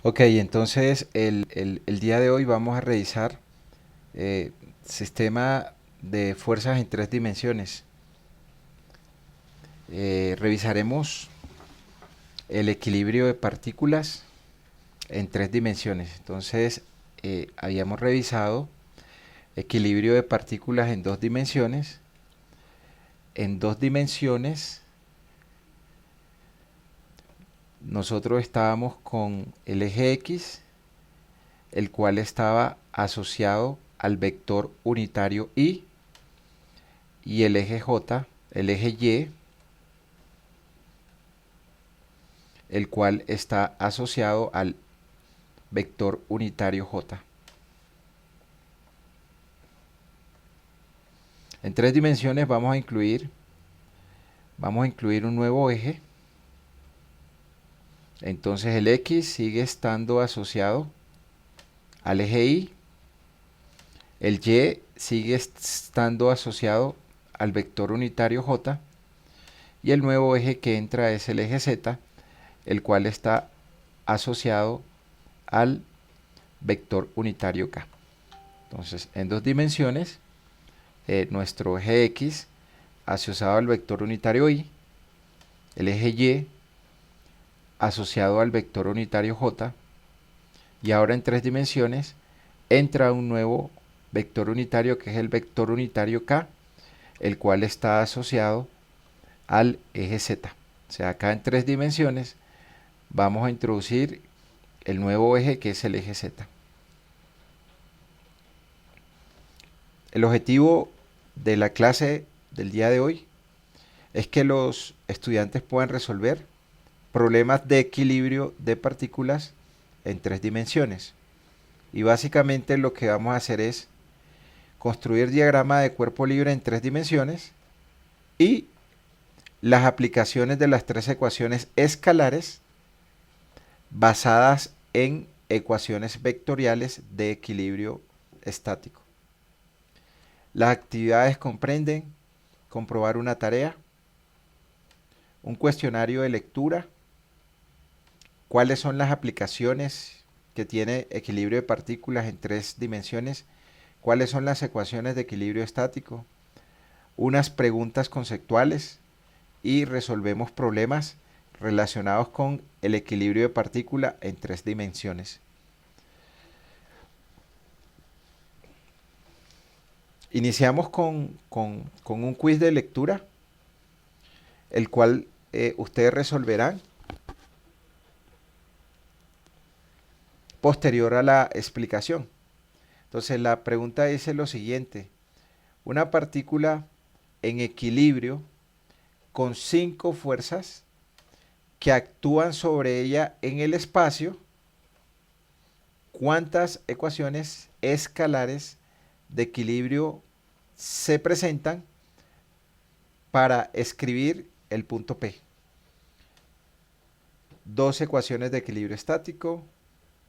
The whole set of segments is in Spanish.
Ok, entonces el día de hoy vamos a revisar sistema de fuerzas en tres dimensiones. Revisaremos el equilibrio de partículas en tres dimensiones. Entonces, habíamos revisado equilibrio de partículas en dos dimensiones. En dos dimensiones, nosotros estábamos con el eje X, el cual estaba asociado al vector unitario y el eje J, el eje Y, el cual está asociado al vector unitario J. En tres dimensiones vamos a incluir un nuevo eje. Entonces el X sigue estando asociado al eje Y, el Y sigue estando asociado al vector unitario J y el nuevo eje que entra es el eje Z, el cual está asociado al vector unitario K. Entonces, en dos dimensiones, nuestro eje X asociado al vector unitario Y, el eje Y asociado al vector unitario J, y ahora en tres dimensiones entra un nuevo vector unitario que es el vector unitario K, el cual está asociado al eje Z. O sea, acá en tres dimensiones vamos a introducir el nuevo eje que es el eje Z. El objetivo de la clase del día de hoy es que los estudiantes puedan resolver problemas de equilibrio de partículas en tres dimensiones. Y básicamente lo que vamos a hacer es construir diagrama de cuerpo libre en tres dimensiones y las aplicaciones de las tres ecuaciones escalares basadas en ecuaciones vectoriales de equilibrio estático. Las actividades comprenden comprobar una tarea, un cuestionario de lectura, cuáles son las aplicaciones que tiene equilibrio de partículas en tres dimensiones, cuáles son las ecuaciones de equilibrio estático, unas preguntas conceptuales y resolvemos problemas relacionados con el equilibrio de partícula en tres dimensiones. Iniciamos con un quiz de lectura, el cual ustedes resolverán posterior a la explicación. Entonces la pregunta dice lo siguiente: una partícula en equilibrio con cinco fuerzas que actúan sobre ella en el espacio, ¿cuántas ecuaciones escalares de equilibrio se presentan para escribir el punto P? Dos ecuaciones de equilibrio estático,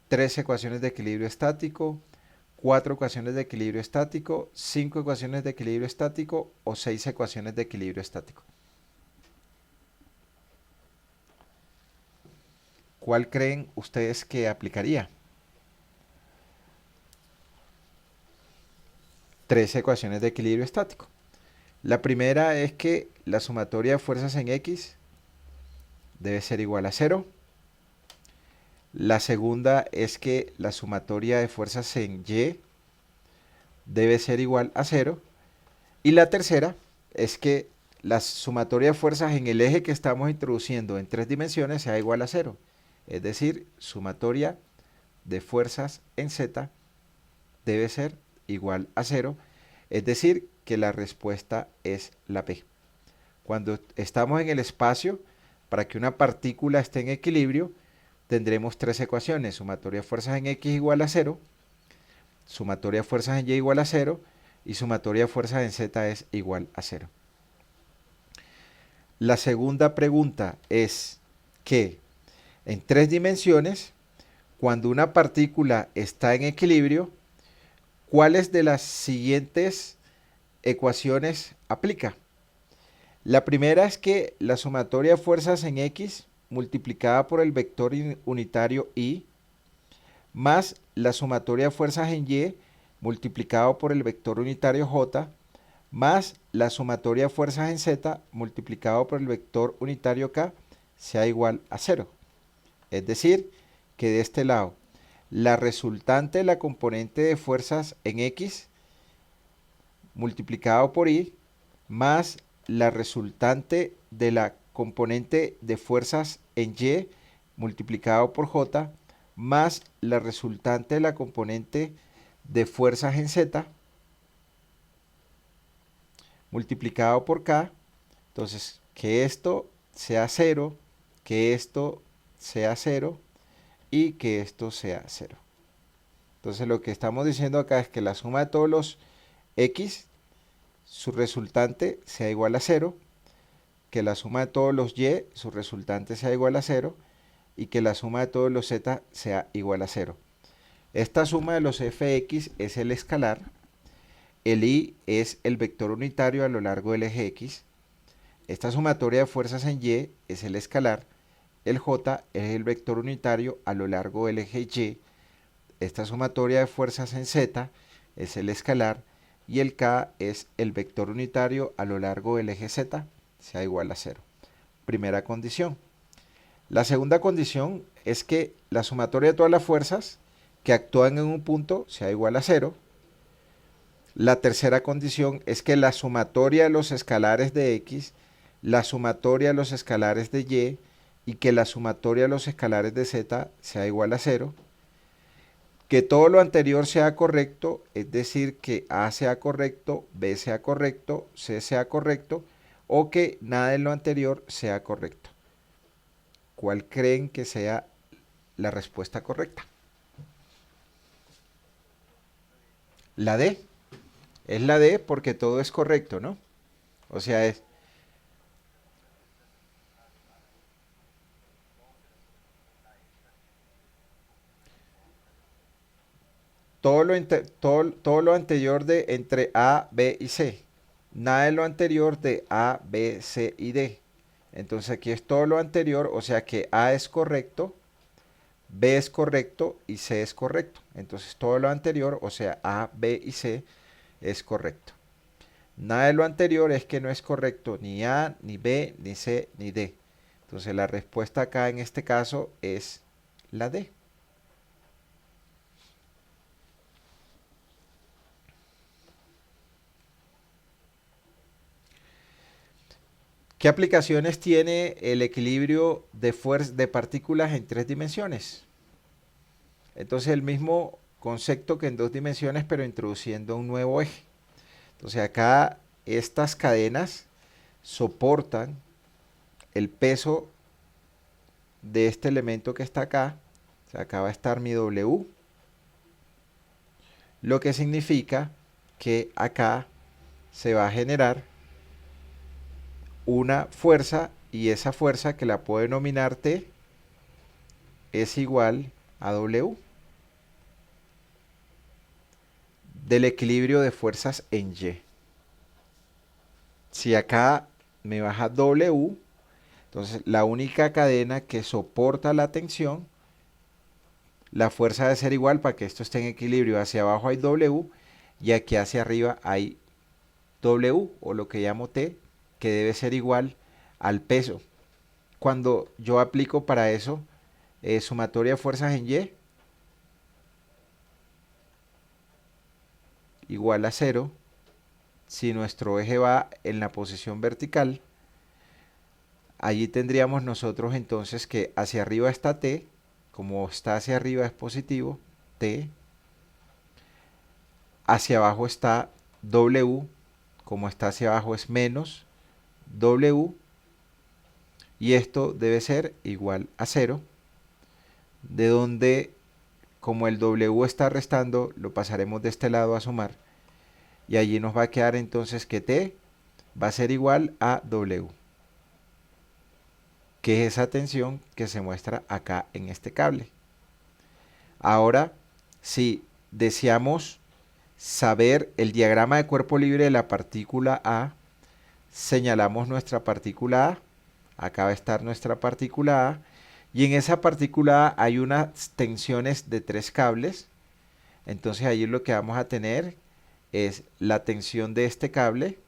tres ecuaciones de equilibrio estático, cuatro ecuaciones de equilibrio estático, cinco ecuaciones de equilibrio estático o seis ecuaciones de equilibrio estático. ¿Cuál creen ustedes que aplicaría? Tres ecuaciones de equilibrio estático. La primera es que la sumatoria de fuerzas en X debe ser igual a cero. La segunda es que la sumatoria de fuerzas en Y debe ser igual a cero. Y la tercera es que la sumatoria de fuerzas en el eje que estamos introduciendo en tres dimensiones sea igual a cero. Es decir, sumatoria de fuerzas en Z debe ser igual a cero. Es decir, que la respuesta es la P. Cuando estamos en el espacio, para que una partícula esté en equilibrio, tendremos tres ecuaciones: sumatoria de fuerzas en X igual a cero, sumatoria de fuerzas en Y igual a cero y sumatoria de fuerzas en Z es igual a cero. La segunda pregunta es que en tres dimensiones, cuando una partícula está en equilibrio, ¿cuáles de las siguientes ecuaciones aplica? La primera es que la sumatoria de fuerzas en X multiplicada por el vector unitario Y más la sumatoria de fuerzas en Y multiplicado por el vector unitario J más la sumatoria de fuerzas en Z multiplicado por el vector unitario K sea igual a 0. Es decir, que de este lado, la resultante de la componente de fuerzas en X multiplicado por Y más la resultante de la componente de fuerzas en Y multiplicado por J más la resultante de la componente de fuerzas en Z multiplicado por K. Entonces, que esto sea 0, que esto sea 0 y que esto sea 0. Entonces, lo que estamos diciendo acá es que la suma de todos los X, su resultante sea igual a 0, que la suma de todos los Y, su resultante sea igual a 0 y que la suma de todos los Z sea igual a 0. Esta suma de los fx es el escalar, el y es el vector unitario a lo largo del eje x, esta sumatoria de fuerzas en Y es el escalar, el j es el vector unitario a lo largo del eje y, esta sumatoria de fuerzas en z es el escalar y el k es el vector unitario a lo largo del eje z, sea igual a 0. Primera condición. La segunda condición es que la sumatoria de todas las fuerzas que actúan en un punto sea igual a 0. La tercera condición es que la sumatoria de los escalares de x, la sumatoria de los escalares de y y que la sumatoria de los escalares de z sea igual a 0. Que todo lo anterior sea correcto, es decir, que A sea correcto, B sea correcto, C sea correcto, o que nada de lo anterior sea correcto. ¿Cuál creen que sea la respuesta correcta? La D. Es la D porque todo es correcto, ¿no? O sea, es todo lo anterior de entre A, B y C. Nada de lo anterior de A, B, C y D. Entonces aquí es todo lo anterior, o sea que A es correcto, B es correcto y C es correcto. Entonces todo lo anterior, o sea A, B y C, es correcto. Nada de lo anterior es que no es correcto ni A, ni B, ni C, ni D. Entonces la respuesta acá en este caso es la D. ¿Qué aplicaciones tiene el equilibrio de partículas en 3 dimensiones? Entonces el mismo concepto que en 2 dimensiones, pero introduciendo un nuevo eje. Entonces acá estas cadenas soportan el peso de este elemento que está acá. O sea, acá va a estar mi W, lo que significa que acá se va a generar una fuerza y esa fuerza, que la puedo denominar T, es igual a W del equilibrio de fuerzas en Y. Si acá me baja W, entonces la única cadena que soporta la tensión, la fuerza debe ser igual para que esto esté en equilibrio. Hacia abajo hay W y aquí hacia arriba hay W, o lo que llamo T, que debe ser igual al peso. Cuando yo aplico para eso sumatoria de fuerzas en Y igual a 0, si nuestro eje va en la posición vertical, allí tendríamos nosotros entonces que hacia arriba está T, como está hacia arriba es positivo, T, hacia abajo está W, como está hacia abajo es menos W, y esto debe ser igual a 0, de donde como el W está restando, lo pasaremos de este lado a sumar, y allí nos va a quedar entonces que T va a ser igual a W, que es esa tensión que se muestra acá en este cable. Ahora, si deseamos saber el diagrama de cuerpo libre de la partícula A, señalamos nuestra partícula A, acá va a estar nuestra partícula A, Y en esa partícula A hay unas tensiones de 3 cables. Entonces ahí lo que vamos a tener es la tensión de este cable,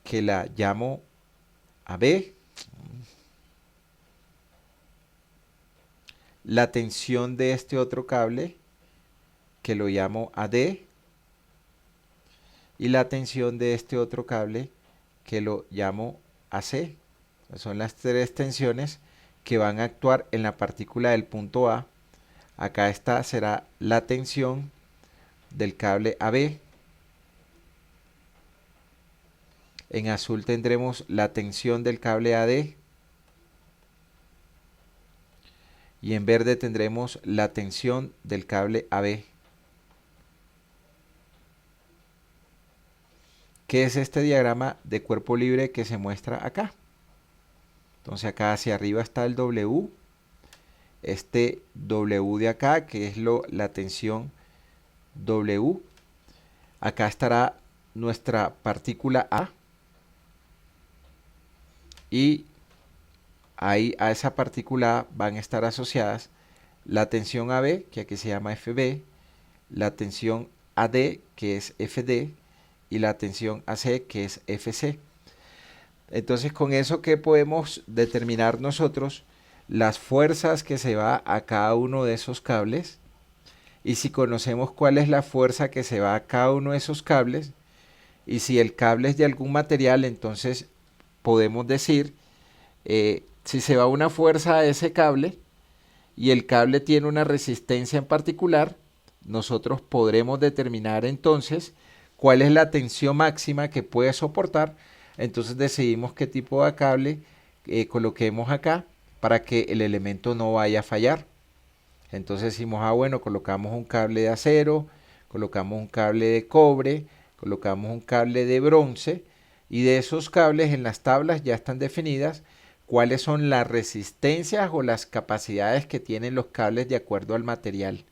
que la llamo AB, la tensión de este otro cable, que lo llamo AD, y la tensión de este otro cable, que lo llamo AC. Son las 3 tensiones que van a actuar en la partícula del punto A. Acá esta será la tensión del cable AB. En azul tendremos la tensión del cable AD. Y en verde tendremos la tensión del cable AB. ¿Qué es este diagrama de cuerpo libre que se muestra acá? Entonces acá hacia arriba está el W. Este W de acá, que es la tensión W. Acá estará nuestra partícula A. Y ahí a esa partícula A van a estar asociadas la tensión AB, que aquí se llama FB, la tensión AD, que es FD, y la tensión AC, que es FC. Entonces, con eso, ¿qué podemos determinar nosotros? Las fuerzas que se va a cada uno de esos cables. Y si conocemos cuál es la fuerza que se va a cada uno de esos cables, y si el cable es de algún material, entonces podemos decir, si se va una fuerza a ese cable y el cable tiene una resistencia en particular, nosotros podremos determinar entonces cuál es la tensión máxima que puede soportar. Entonces decidimos qué tipo de cable coloquemos acá para que el elemento no vaya a fallar. Entonces decimos, bueno, colocamos un cable de acero, colocamos un cable de cobre, colocamos un cable de bronce, y de esos cables en las tablas ya están definidas cuáles son las resistencias o las capacidades que tienen los cables de acuerdo al material.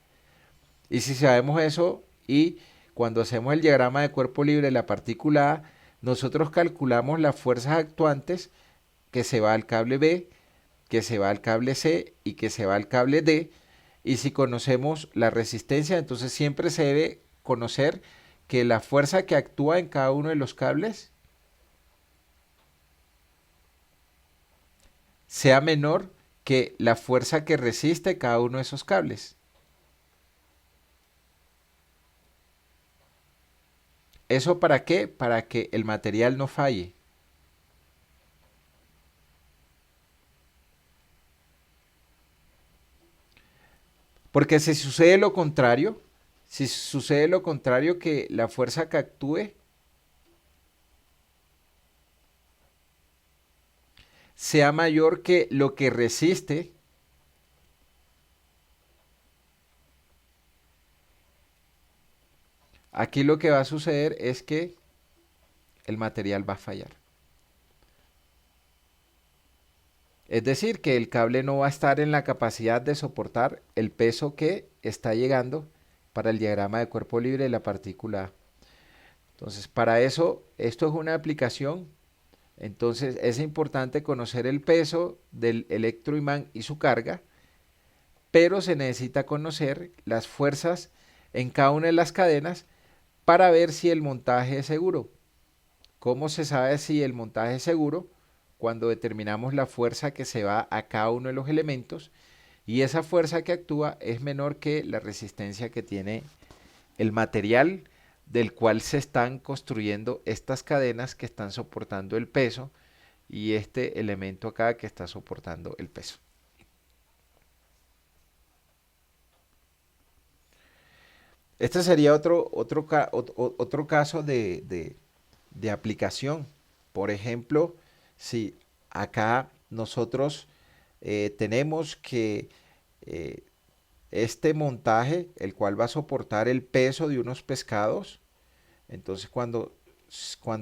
Y si sabemos eso, y cuando hacemos el diagrama de cuerpo libre de la partícula A, nosotros calculamos las fuerzas actuantes que se va al cable B, que se va al cable C y que se va al cable D. Y si conocemos la resistencia, entonces siempre se debe conocer que la fuerza que actúa en cada uno de los cables sea menor que la fuerza que resiste cada uno de esos cables. ¿Eso para qué? Para que el material no falle. Porque si sucede lo contrario, que la fuerza que actúe sea mayor que lo que resiste, aquí lo que va a suceder es que el material va a fallar. Es decir, que el cable no va a estar en la capacidad de soportar el peso que está llegando para el diagrama de cuerpo libre de la partícula A. Entonces, para eso, esto es una aplicación. Entonces, es importante conocer el peso del electroimán y su carga, pero se necesita conocer las fuerzas en cada una de las cadenas para ver si el montaje es seguro. ¿Cómo se sabe si el montaje es seguro? Cuando determinamos la fuerza que se va a cada uno de los elementos, y esa fuerza que actúa es menor que la resistencia que tiene el material del cual se están construyendo estas cadenas que están soportando el peso, y este elemento acá que está soportando el peso. Este sería otro caso de aplicación. Por ejemplo, si acá nosotros tenemos que este montaje, el cual va a soportar el peso de unos pescados, entonces cuando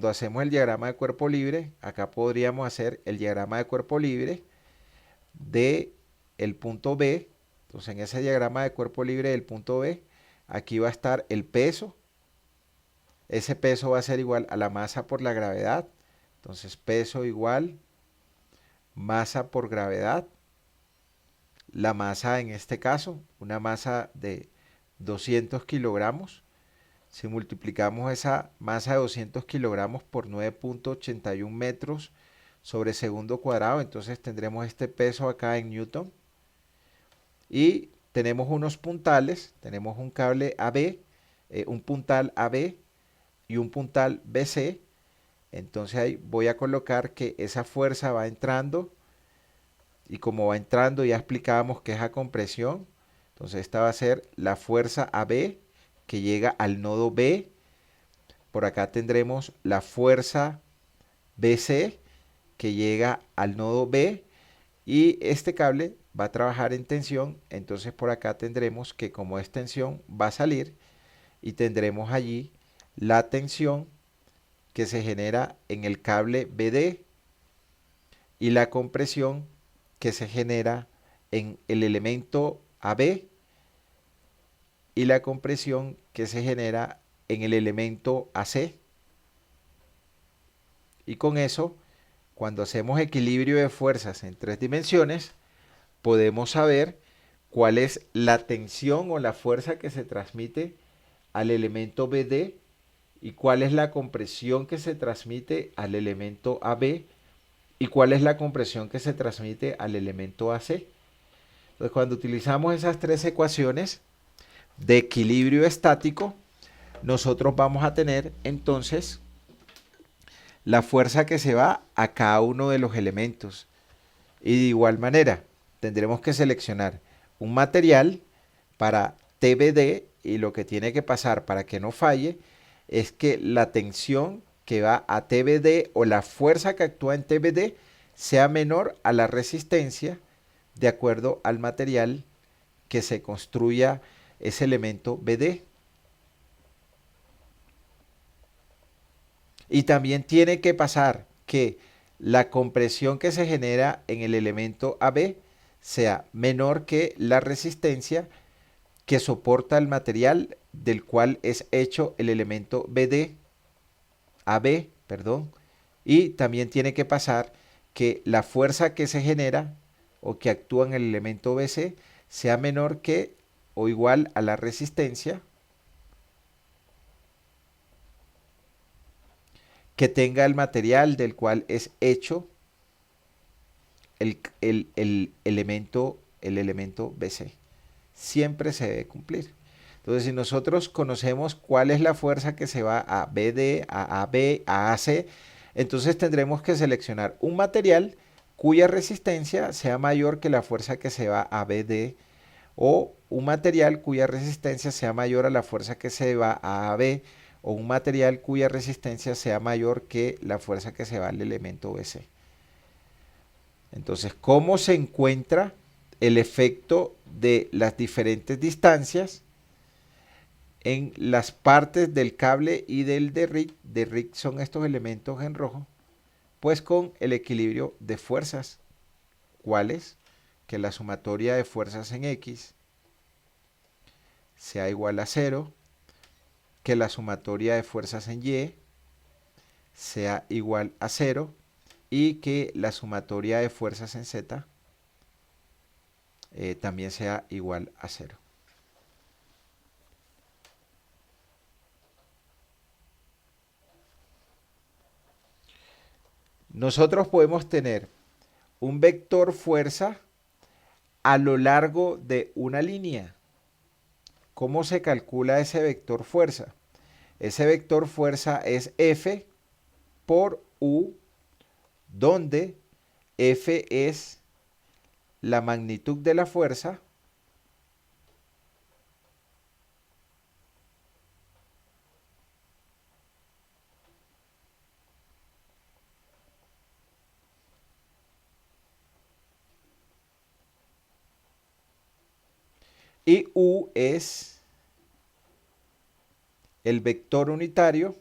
hacemos el diagrama de cuerpo libre, acá podríamos hacer el diagrama de cuerpo libre de el punto B. Entonces en ese diagrama de cuerpo libre del punto B, aquí va a estar el peso. Ese peso va a ser igual a la masa por la gravedad, Entonces peso igual masa por gravedad. La masa en este caso, una masa de 200 kilogramos. Si multiplicamos esa masa de 200 kilogramos por 9.81 metros sobre segundo cuadrado, entonces tendremos este peso acá en Newton. Y tenemos unos puntales, tenemos un cable AB, un puntal AB y un puntal BC. Entonces ahí voy a colocar que esa fuerza va entrando y como va entrando ya explicábamos que es a compresión. Entonces esta va a ser la fuerza AB que llega al nodo B. Por acá tendremos la fuerza BC que llega al nodo B y este cable va a trabajar en tensión. Entonces por acá tendremos que como es tensión va a salir y tendremos allí la tensión que se genera en el cable BD y la compresión que se genera en el elemento AB y la compresión que se genera en el elemento AC. Y con eso, cuando hacemos equilibrio de fuerzas en 3 dimensiones, podemos saber cuál es la tensión o la fuerza que se transmite al elemento BD y cuál es la compresión que se transmite al elemento AB y cuál es la compresión que se transmite al elemento AC. Entonces, cuando utilizamos esas 3 ecuaciones de equilibrio estático, nosotros vamos a tener entonces la fuerza que se va a cada uno de los elementos. Y de igual manera, tendremos que seleccionar un material para TBD y lo que tiene que pasar para que no falle es que la tensión que va a TBD o la fuerza que actúa en TBD sea menor a la resistencia de acuerdo al material que se construya ese elemento BD. Y también tiene que pasar que la compresión que se genera en el elemento AB sea menor que la resistencia que soporta el material del cual es hecho el elemento BD, AB, perdón. Y también tiene que pasar que la fuerza que se genera o que actúa en el elemento BC sea menor que o igual a la resistencia que tenga el material del cual es hecho el elemento BC. Siempre se debe cumplir. Entonces, si nosotros conocemos cuál es la fuerza que se va a BD, a AB, a AC, entonces tendremos que seleccionar un material cuya resistencia sea mayor que la fuerza que se va a BD o un material cuya resistencia sea mayor a la fuerza que se va a AB o un material cuya resistencia sea mayor que la fuerza que se va al elemento BC. Entonces, ¿cómo se encuentra el efecto de las diferentes distancias en las partes del cable y del derrick? Derrick son estos elementos en rojo. Pues con el equilibrio de fuerzas. ¿Cuáles? Que la sumatoria de fuerzas en X sea igual a 0, que la sumatoria de fuerzas en Y sea igual a 0 y que la sumatoria de fuerzas en Z también sea igual a 0. Nosotros podemos tener un vector fuerza a lo largo de una línea. ¿Cómo se calcula ese vector fuerza? Ese vector fuerza es F por U, donde F es la magnitud de la fuerza y U es el vector unitario.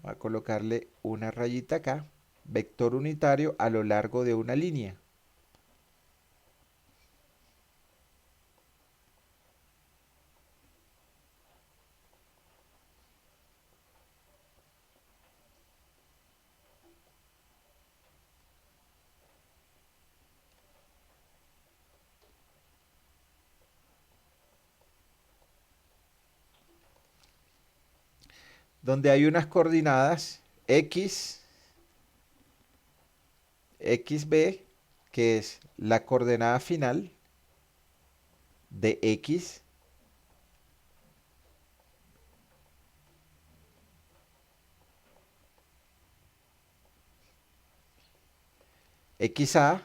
Voy a colocarle una rayita acá. Vector unitario a lo largo de una línea. donde hay unas coordenadas X, XB, que es la coordenada final de X, XA,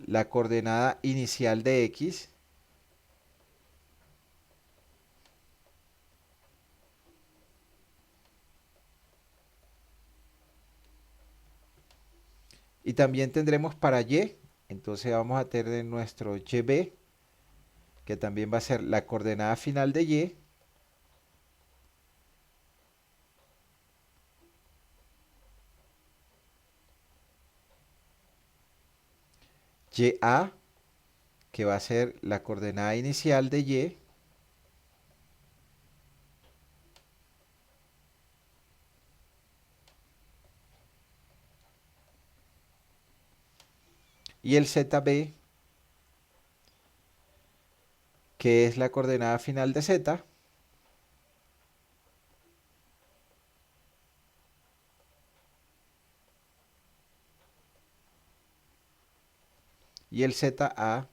la coordenada inicial de X, y también tendremos para Y, entonces vamos a tener nuestro YB, que también va a ser la coordenada final de Y, YA, que va a ser la coordenada inicial de y el ZB, que es la coordenada final de Z, y el ZA,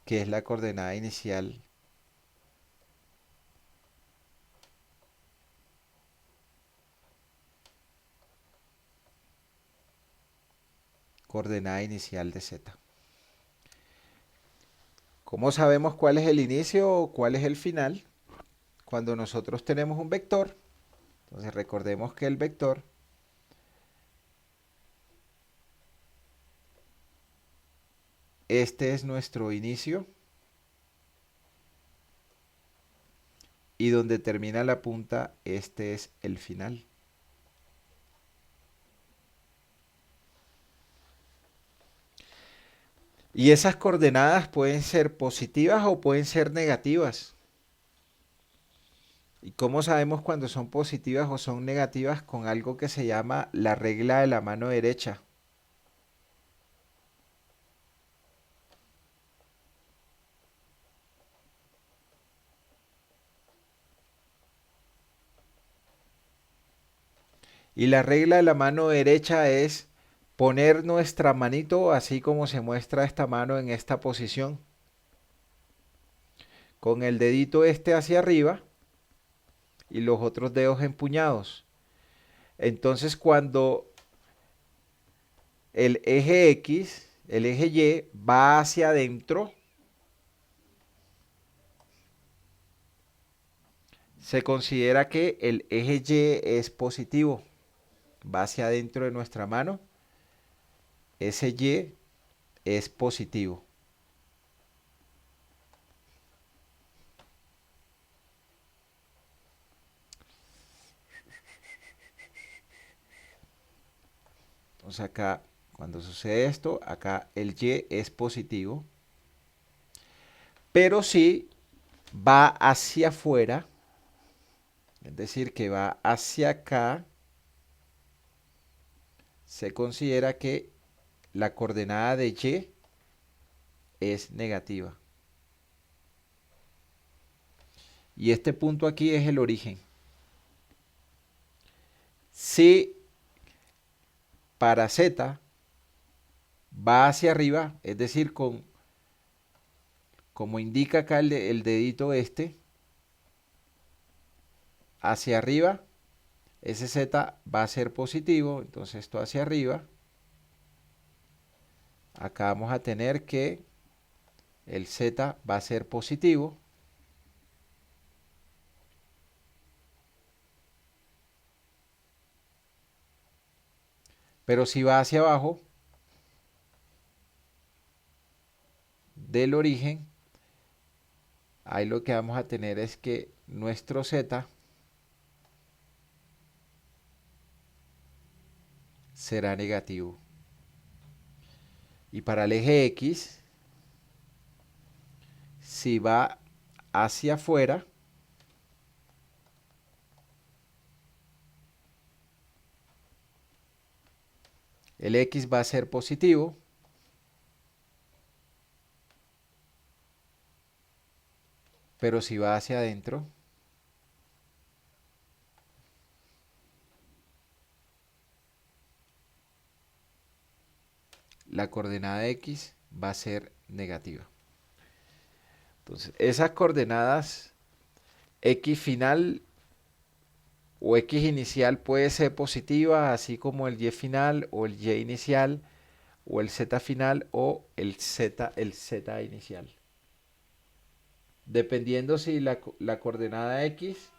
que es la coordenada inicial de Z. ¿Cómo sabemos cuál es el inicio o cuál es el final? Cuando nosotros tenemos un vector, entonces recordemos que el vector este es nuestro inicio y donde termina la punta, este es el final. Y esas coordenadas pueden ser positivas o pueden ser negativas. ¿Y cómo sabemos cuando son positivas o son negativas? Con algo que se llama la regla de la mano derecha. Y la regla de la mano derecha es poner nuestra manito así como se muestra esta mano en esta posición. Con el dedito este hacia arriba y los otros dedos empuñados. Entonces cuando el eje X, el eje Y va hacia adentro, se considera que el eje Y es positivo. Va hacia adentro de nuestra mano. Ese Y es positivo. Entonces acá, cuando sucede esto, acá el Y es positivo. Pero si va hacia afuera, es decir, que va hacia acá, se considera que la coordenada de Y es negativa. Y este punto aquí es el origen. Si para Z va hacia arriba, es decir, como indica acá el dedito este, hacia arriba, ese Z va a ser positivo, entonces esto hacia arriba. Acá vamos a tener que el Z va a ser positivo. Pero si va hacia abajo del origen, ahí lo que vamos a tener es que nuestro Z será negativo. Y para el eje X, si va hacia afuera, el X va a ser positivo. Pero si va hacia adentro, la coordenada X va a ser negativa. Entonces, esas coordenadas X final o X inicial puede ser positiva, así como el Y final o el Y inicial o el Z final o el Z inicial. Dependiendo si la coordenada X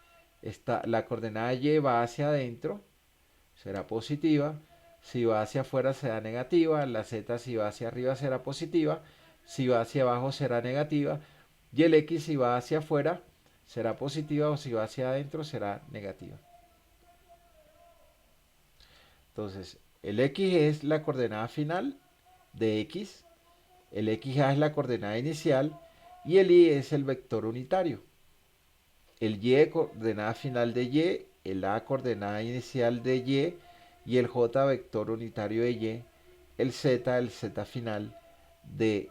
la coordenada Y va hacia adentro, será positiva. Si va hacia afuera será negativa. La Z si va hacia arriba será positiva. Si va hacia abajo será negativa. Y el X si va hacia afuera será positiva o si va hacia adentro será negativa. Entonces, el X es la coordenada final de X, el XA es la coordenada inicial y el Y es el vector unitario. El Y coordenada final de Y, el A coordenada inicial de y el J vector unitario de Y, el Z final de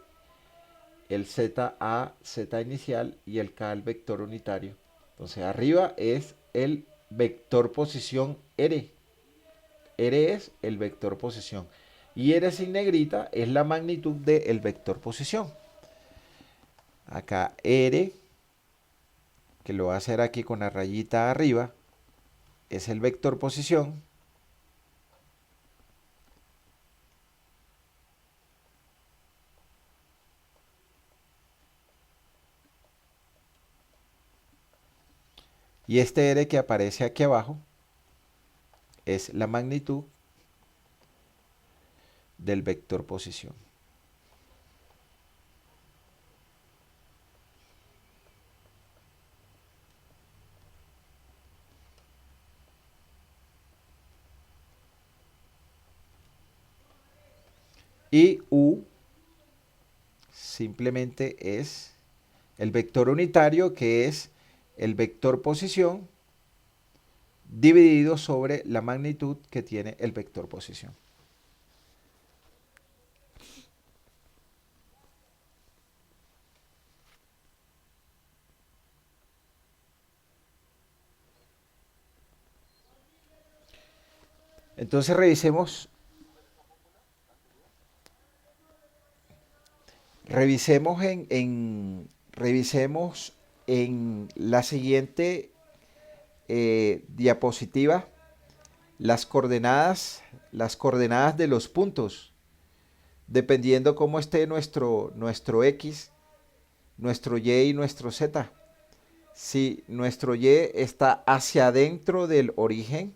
el ZA, Z inicial y el K el vector unitario. Entonces arriba es el vector posición R. R es el vector posición. Y R sin negrita es la magnitud del vector posición. Acá R, que lo voy a hacer aquí con la rayita arriba, es el vector posición. Y este R que aparece aquí abajo es la magnitud del vector posición. Y U simplemente es el vector unitario, que es el vector posición dividido sobre la magnitud que tiene el vector posición. Entonces revisemos en la siguiente diapositiva las coordenadas de los puntos, dependiendo cómo esté nuestro X, nuestro Y y nuestro Z. Si nuestro Y está hacia adentro del origen,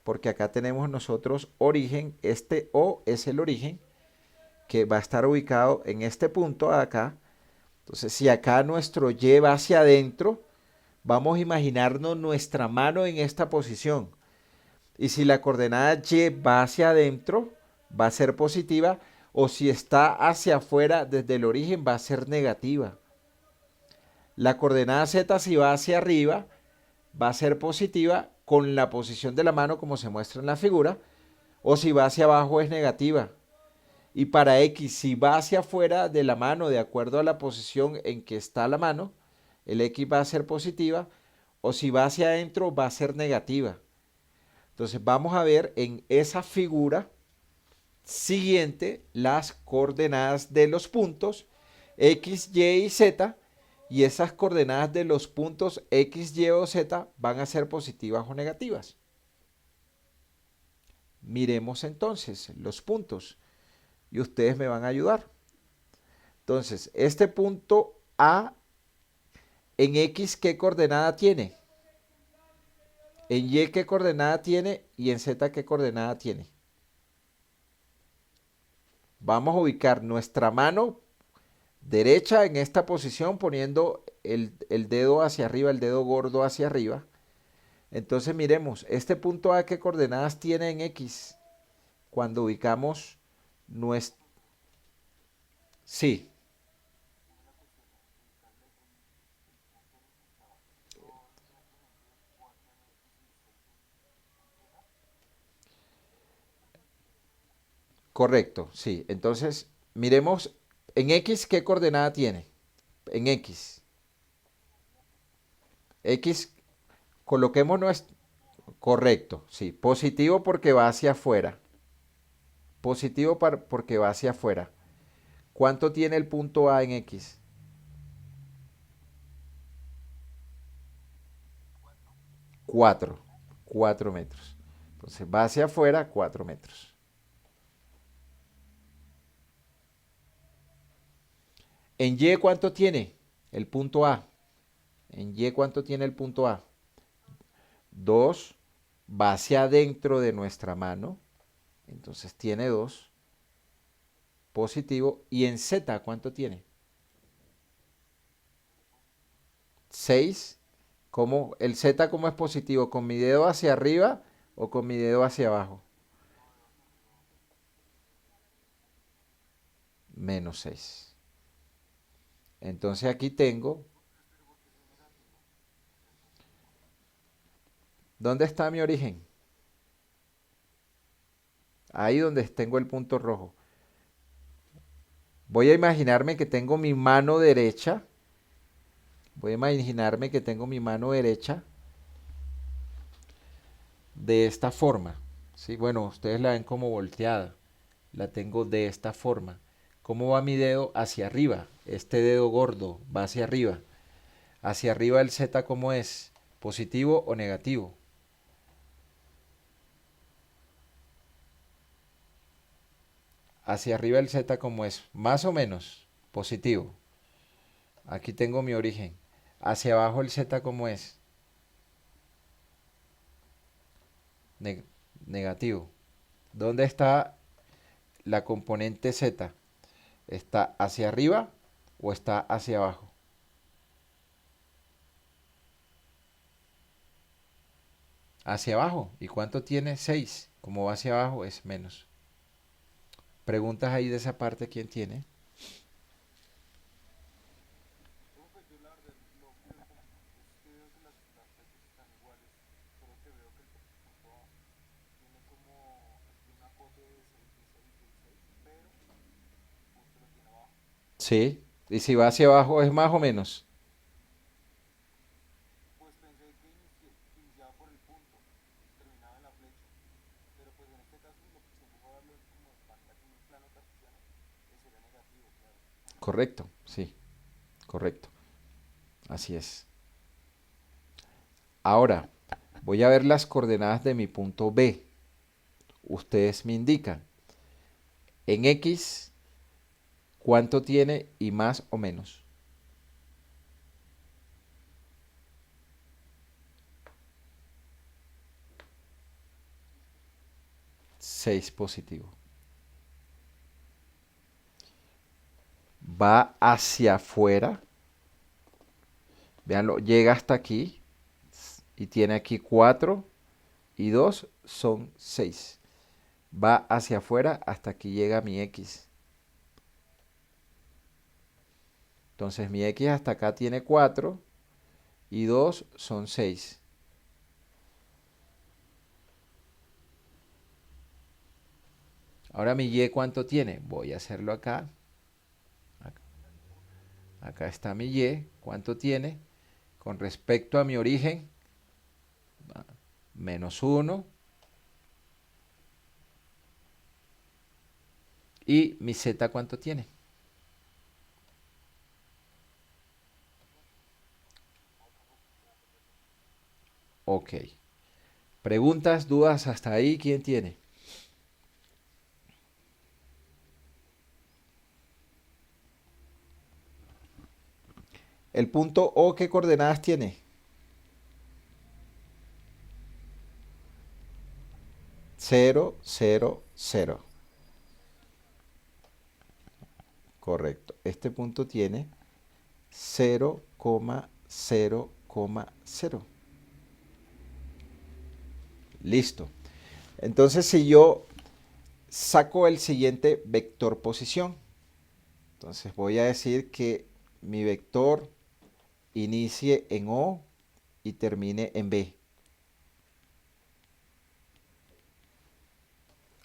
porque acá tenemos nosotros origen, este O es el origen, que va a estar ubicado en este punto de acá. Entonces, si acá nuestro Y va hacia adentro, vamos a imaginarnos nuestra mano en esta posición. Y si la coordenada Y va hacia adentro, va a ser positiva. O si está hacia afuera desde el origen, va a ser negativa. La coordenada Z, si va hacia arriba, va a ser positiva con la posición de la mano como se muestra en la figura. O si va hacia abajo, es negativa. Y para X, si va hacia afuera de la mano, de acuerdo a la posición en que está la mano, el X va a ser positiva. O si va hacia adentro, va a ser negativa. Entonces vamos a ver en esa figura siguiente las coordenadas de los puntos X, Y y Z. Y esas coordenadas de los puntos X, Y o Z van a ser positivas o negativas. Miremos entonces los puntos y ustedes me van a ayudar. Entonces, este punto A en X, ¿qué coordenada tiene? En Y, ¿qué coordenada tiene? Y en Z, ¿qué coordenada tiene? Vamos a ubicar nuestra mano derecha en esta posición poniendo el dedo hacia arriba, el dedo gordo hacia arriba. Entonces miremos, este punto A, ¿qué coordenadas tiene en X? Cuando ubicamos nuestro... Sí, correcto, sí. Entonces, miremos en X, ¿qué coordenada tiene? En X. X, coloquemos nuestro... Correcto, sí. Positivo porque va hacia afuera. Positivo porque va hacia afuera. ¿Cuánto tiene el punto A en X? 4. 4 metros. Entonces va hacia afuera 4 metros. ¿En Y cuánto tiene el punto A? ¿En Y cuánto tiene el punto A? 2. Va hacia adentro de nuestra mano. Entonces tiene 2. Positivo. ¿Y en Z cuánto tiene? 6. ¿Cómo, el Z cómo es positivo? ¿Con mi dedo hacia arriba o con mi dedo hacia abajo? Menos 6. Entonces aquí tengo, ¿dónde está mi origen? Ahí donde tengo el punto rojo. Voy a imaginarme que tengo mi mano derecha. Voy a imaginarme que tengo mi mano derecha de esta forma. ¿Sí? Bueno, ustedes la ven como volteada. La tengo de esta forma. ¿Cómo va mi dedo? Hacia arriba. Este dedo gordo va hacia arriba. Hacia arriba el Z, ¿cómo es? ¿Positivo o negativo? Hacia arriba el Z, ¿cómo es? Más o menos positivo. Aquí tengo mi origen. Hacia abajo el Z, ¿cómo es? Neg- Negativo. ¿Dónde está la componente Z? ¿Está hacia arriba o está hacia abajo? Hacia abajo. ¿Y cuánto tiene? 6. Como va hacia abajo es menos. Preguntas ahí de esa parte, ¿quién tiene? Sí. ¿Y si va hacia abajo es más o menos? Correcto, sí, correcto. Así es. Ahora, voy a ver las coordenadas de mi punto B. Ustedes me indican. En X, ¿cuánto tiene y más o menos? 6 positivo. Va hacia afuera. Veanlo, llega hasta aquí y tiene aquí 4 y 2 son 6. Va hacia afuera hasta aquí llega mi X. Entonces mi X hasta acá tiene 4 y 2 son 6. Ahora mi Y ¿cuánto tiene? Voy a hacerlo acá. Acá está mi Y. ¿Cuánto tiene? Con respecto a mi origen, menos 1. ¿Y mi Z cuánto tiene? Ok. Preguntas, dudas hasta ahí, ¿quién tiene? El punto O, ¿qué coordenadas tiene? 0, 0, 0. Correcto. Este punto tiene 0,0,0. Listo. Entonces, si yo saco el siguiente vector posición, entonces voy a decir que mi vector inicie en O y termine en B.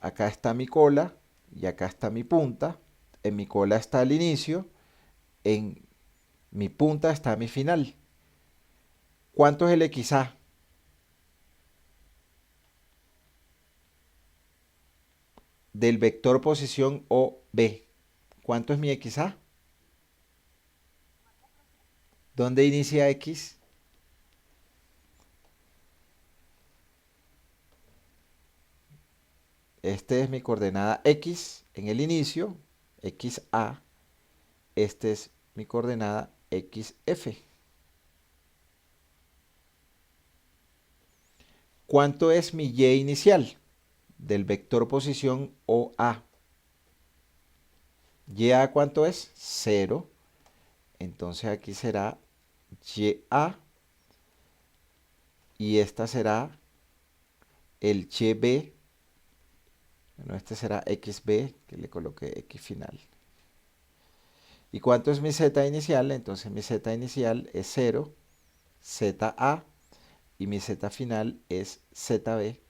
Acá está mi cola y acá está mi punta. En mi cola está el inicio, en mi punta está mi final. ¿Cuánto es el XA? del vector posición OB. ¿Cuánto es mi XA? ¿Dónde inicia X? Este es mi coordenada X en el inicio, XA. Este es mi coordenada XF. ¿Cuánto es mi Y inicial del vector posición OA? ¿YA cuánto es? 0. Entonces aquí será YA y esta será el YB. Bueno, este será XB, que le coloqué X final. ¿Y cuánto es mi Z inicial? Entonces mi Z inicial es 0, ZA, y mi Z final es ZB.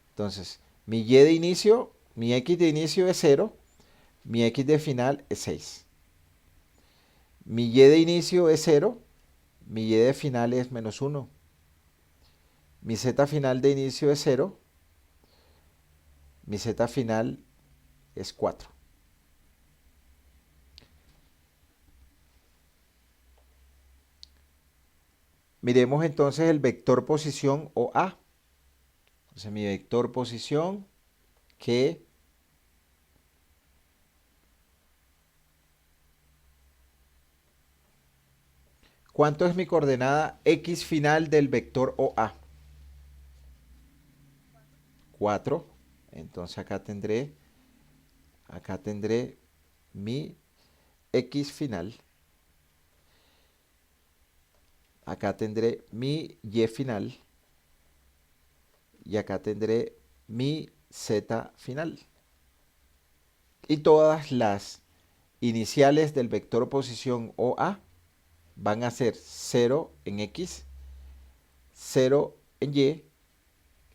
Entonces, mi Y de inicio, mi X de inicio es 0, mi X de final es 6. Mi Y de inicio es 0, mi Y de final es menos 1. Mi Z final de inicio es 0, mi Z final es 4. Miremos entonces el vector posición OA. Entonces mi vector posición que ¿cuánto es mi coordenada X final del vector OA? 4. Entonces acá tendré mi X final. Acá tendré mi Y final. Y acá tendré mi Z final. Y todas las iniciales del vector posición OA van a ser 0 en X, 0 en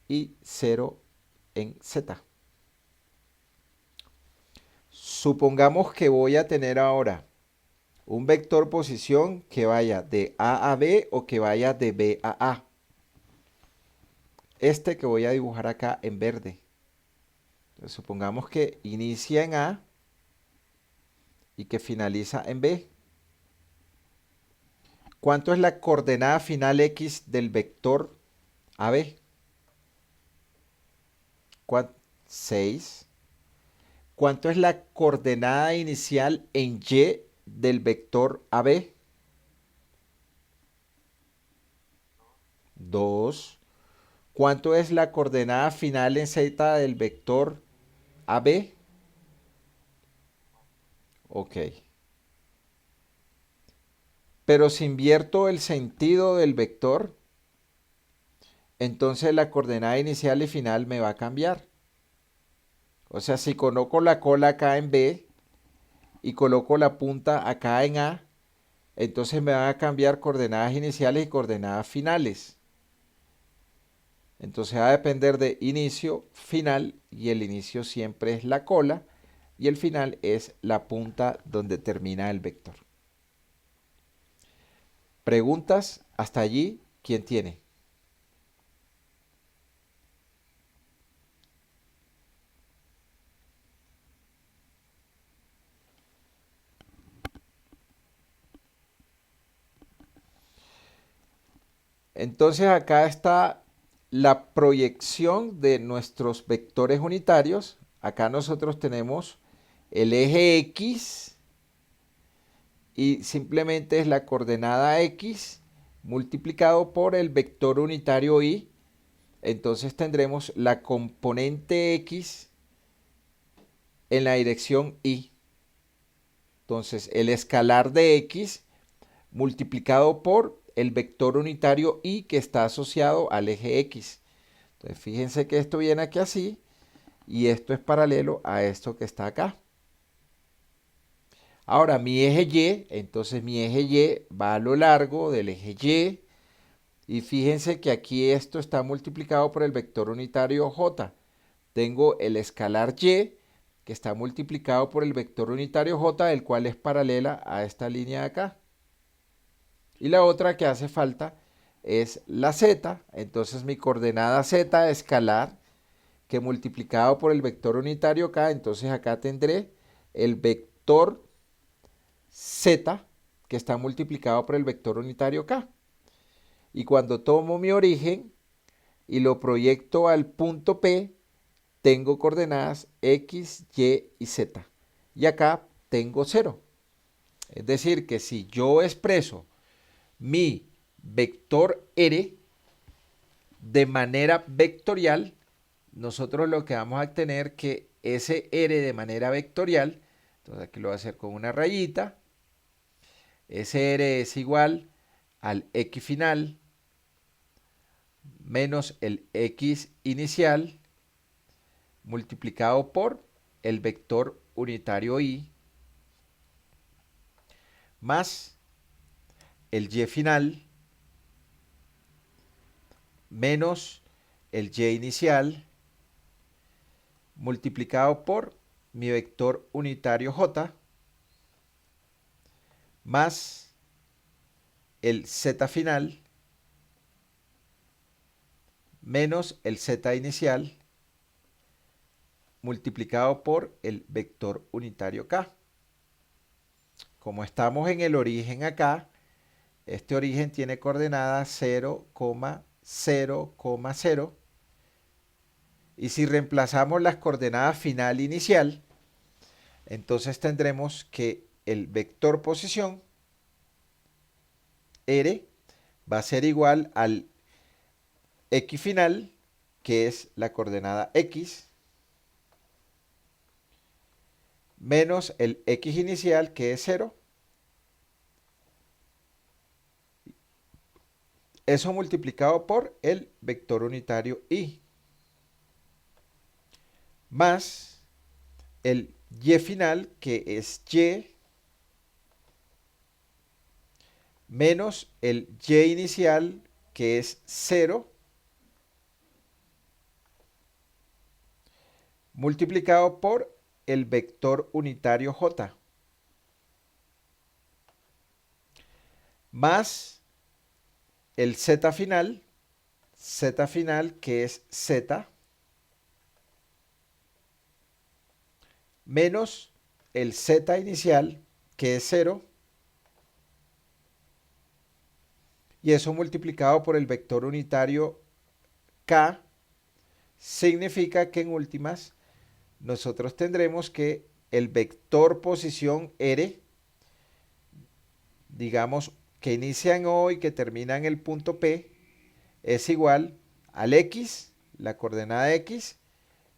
y 0 en Z. Supongamos que voy a tener ahora un vector posición que vaya de A a B o que vaya de B a A. Este que voy a dibujar acá en verde. Entonces, supongamos que inicia en A y que finaliza en B. ¿Cuánto es la coordenada final X del vector AB? 6. ¿Cuánto es la coordenada inicial en Y del vector AB? 2. ¿Cuánto es la coordenada final en Z del vector AB? Ok. Pero si invierto el sentido del vector, entonces la coordenada inicial y final me va a cambiar. O sea, si coloco la cola acá en B y coloco la punta acá en A, entonces me van a cambiar coordenadas iniciales y coordenadas finales. Entonces va a depender de inicio, final, y el inicio siempre es la cola y el final es la punta donde termina el vector. ¿Preguntas? Hasta allí, ¿quién tiene? Entonces acá está la proyección de nuestros vectores unitarios. Acá nosotros tenemos el eje X y simplemente es la coordenada X multiplicado por el vector unitario Y. Entonces tendremos la componente X en la dirección Y. Entonces el escalar de X multiplicado por el vector unitario Y que está asociado al eje X. Entonces fíjense que esto viene aquí así y esto es paralelo a esto que está acá. Ahora mi eje Y, entonces mi eje Y va a lo largo del eje Y y fíjense que aquí esto está multiplicado por el vector unitario J. Tengo el escalar Y que está multiplicado por el vector unitario J, el cual es paralela a esta línea de acá. Y la otra que hace falta es la Z, entonces mi coordenada Z escalar que multiplicado por el vector unitario k, entonces acá tendré el vector z que está multiplicado por el vector unitario k. Y cuando tomo mi origen y lo proyecto al punto P, tengo coordenadas x, y y z. Y acá tengo 0. Es decir, que si yo expreso mi vector R de manera vectorial, nosotros lo que vamos a tener que ese R de manera vectorial, entonces aquí lo voy a hacer con una rayita, ese R es igual al X final menos el X inicial multiplicado por el vector unitario Y más el Y final menos el Y inicial multiplicado por mi vector unitario J más el Z final menos el Z inicial multiplicado por el vector unitario K. Como estamos en el origen acá, este origen tiene coordenadas 0, 0, 0. Y si reemplazamos las coordenadas final e inicial, entonces tendremos que el vector posición R va a ser igual al X final, que es la coordenada X, menos el X inicial, que es 0. Eso multiplicado por el vector unitario Y. Más el Y final, que es Y, menos el Y inicial, que es 0, multiplicado por el vector unitario J, más el Z final que es Z, menos el Z inicial, que es 0, y eso multiplicado por el vector unitario K, significa que en últimas nosotros tendremos que el vector posición R, digamos que inicia en O y que termina en el punto P, es igual al X, la coordenada X,